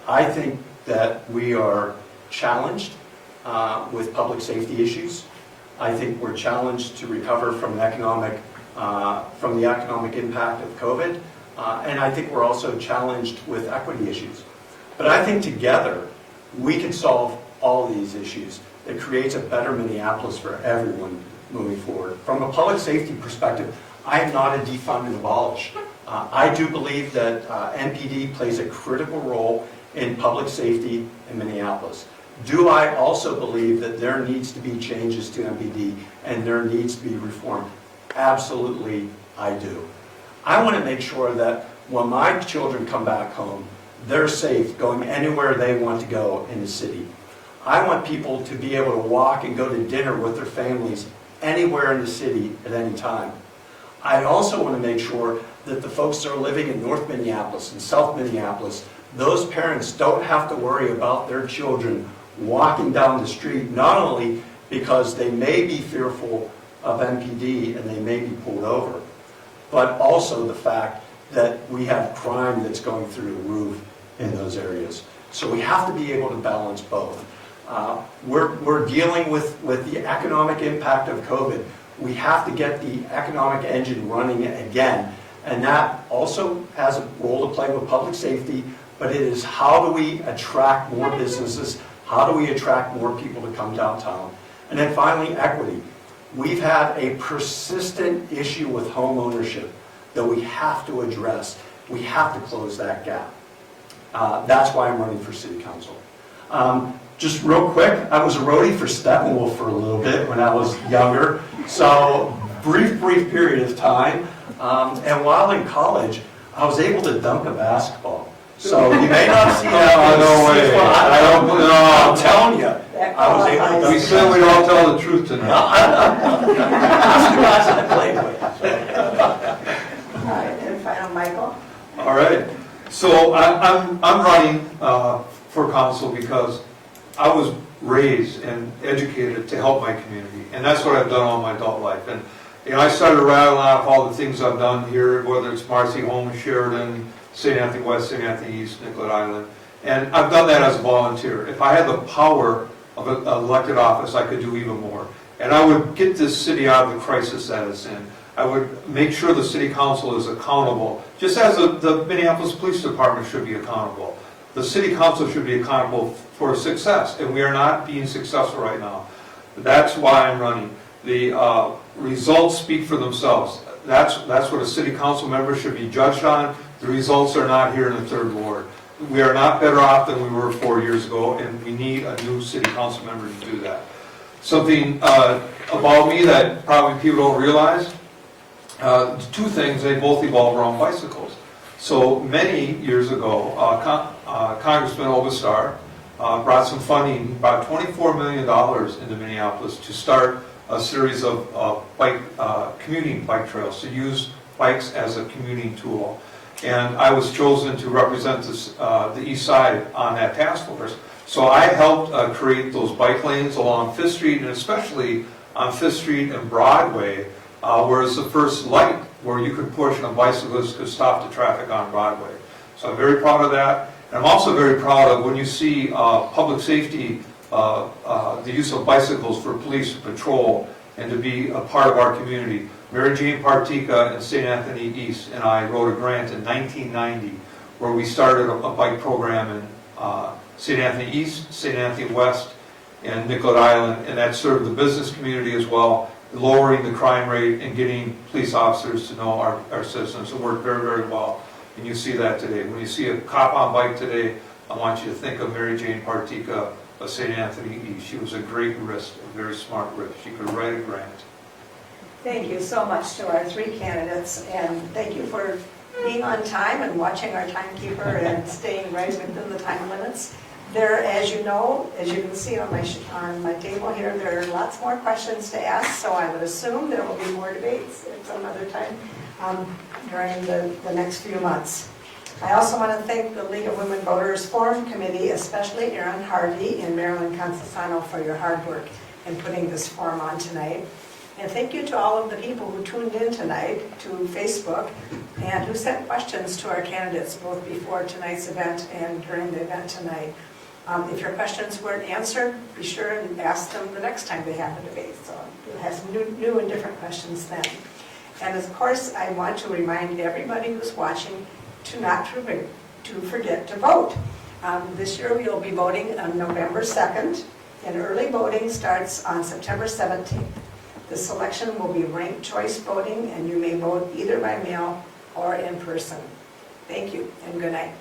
I think that we are challenged with public safety issues. I think we're challenged to recover from the economic impact of COVID. And I think we're also challenged with equity issues. But I think together, we can solve all these issues. It creates a better Minneapolis for everyone moving forward. From a public safety perspective, I am not a defund and abolish. I do believe that NPD plays a critical role in public safety in Minneapolis. Do I also believe that there needs to be changes to NPD and there needs to be reform? Absolutely, I do. I want to make sure that when my children come back home, they're safe going anywhere they want to go in the city. I want people to be able to walk and go to dinner with their families anywhere in the city at any time. I also want to make sure that the folks that are living in North Minneapolis and South Minneapolis, those parents don't have to worry about their children walking down the street, not only because they may be fearful of NPD and they may be pulled over, but also the fact that we have crime that's going through the roof in those areas. So we have to be able to balance both. We're dealing with the economic impact of COVID. We have to get the economic engine running again. And that also has a role to play with public safety, but it is how do we attract more businesses? How do we attract more people to come downtown? And then finally, equity. We've had a persistent issue with home ownership that we have to address. We have to close that gap. That's why I'm running for City Council. Just real quick, I was a roadie for Steppenwolf for a little bit when I was younger. So brief period of time. And while in college, I was able to dunk a basketball. So you may not see that. No way. I'm telling you. I was able to dunk We said we'd all tell the truth tonight. That's the guys that I played with. All right, and final, Michael? All right. So I'm running for council because I was raised and educated to help my community, and that's what I've done all my adult life. And I started rattling off all the things I've done here, whether it's Marcy, Home, Sheridan, St. Anthony West, St. Anthony East, Nicollet Island, and I've done that as a volunteer. If I had the power of an elected office, I could do even more. And I would get this city out of the crisis that it's in. I would make sure the city council is accountable, just as the Minneapolis Police Department should be accountable. The city council should be accountable for success, and we are not being successful right now. That's why I'm running. The results speak for themselves. That's what a city council member should be judged on. The results are not here in the 3rd Ward. We are not better off than we were 4 years ago, and we need a new city council member to do that. Something about me that probably people don't realize, 2 things, they both evolve around bicycles. So many years ago, Congressman Obastar brought some funding, about $24 million into Minneapolis to start a series of commuting bike trails, to use bikes as a commuting tool. And I was chosen to represent the east side on that task force. So I helped create those bike lanes along 5th Street, and especially on 5th Street and Broadway, where it's the first light where you could push and a bicyclist could stop the traffic on Broadway. So I'm very proud of that. And I'm also very proud of when you see public safety, the use of bicycles for police patrol and to be a part of our community. Mary Jane Partika and St. Anthony East and I wrote a grant in 1990 where we started a bike program in St. Anthony East, St. Anthony West, and Nicollet Island, and that served the business community as well, lowering the crime rate and getting police officers to know our citizens. It worked very, very well, and you see that today. When you see a cop on bike today, I want you to think of Mary Jane Partika of St. Anthony East. She was a great wrist, a very smart wrist. She could write a grant. Thank you so much to our three candidates, and thank you for being on time and watching our timekeeper and staying right within the time limits. There, as you know, as you can see on my table here, there are lots more questions to ask, so I would assume there will be more debates at some other time during the next few months. I also want to thank the League of Women Voters Forum Committee, especially Erin Harvey and Marilyn Concisano for your hard work in putting this forum on tonight. And thank you to all of the people who tuned in tonight to Facebook and who sent questions to our candidates both before tonight's event and during the event tonight. If your questions weren't answered, be sure and ask them the next time they have a debate. So you'll have some new and different questions then. And of course, I want to remind everybody who's watching to not to forget to vote. This year we will be voting on November 2nd, and early voting starts on September 17th. The selection will be ranked choice voting, and you may vote either by mail or in person. Thank you, and good night.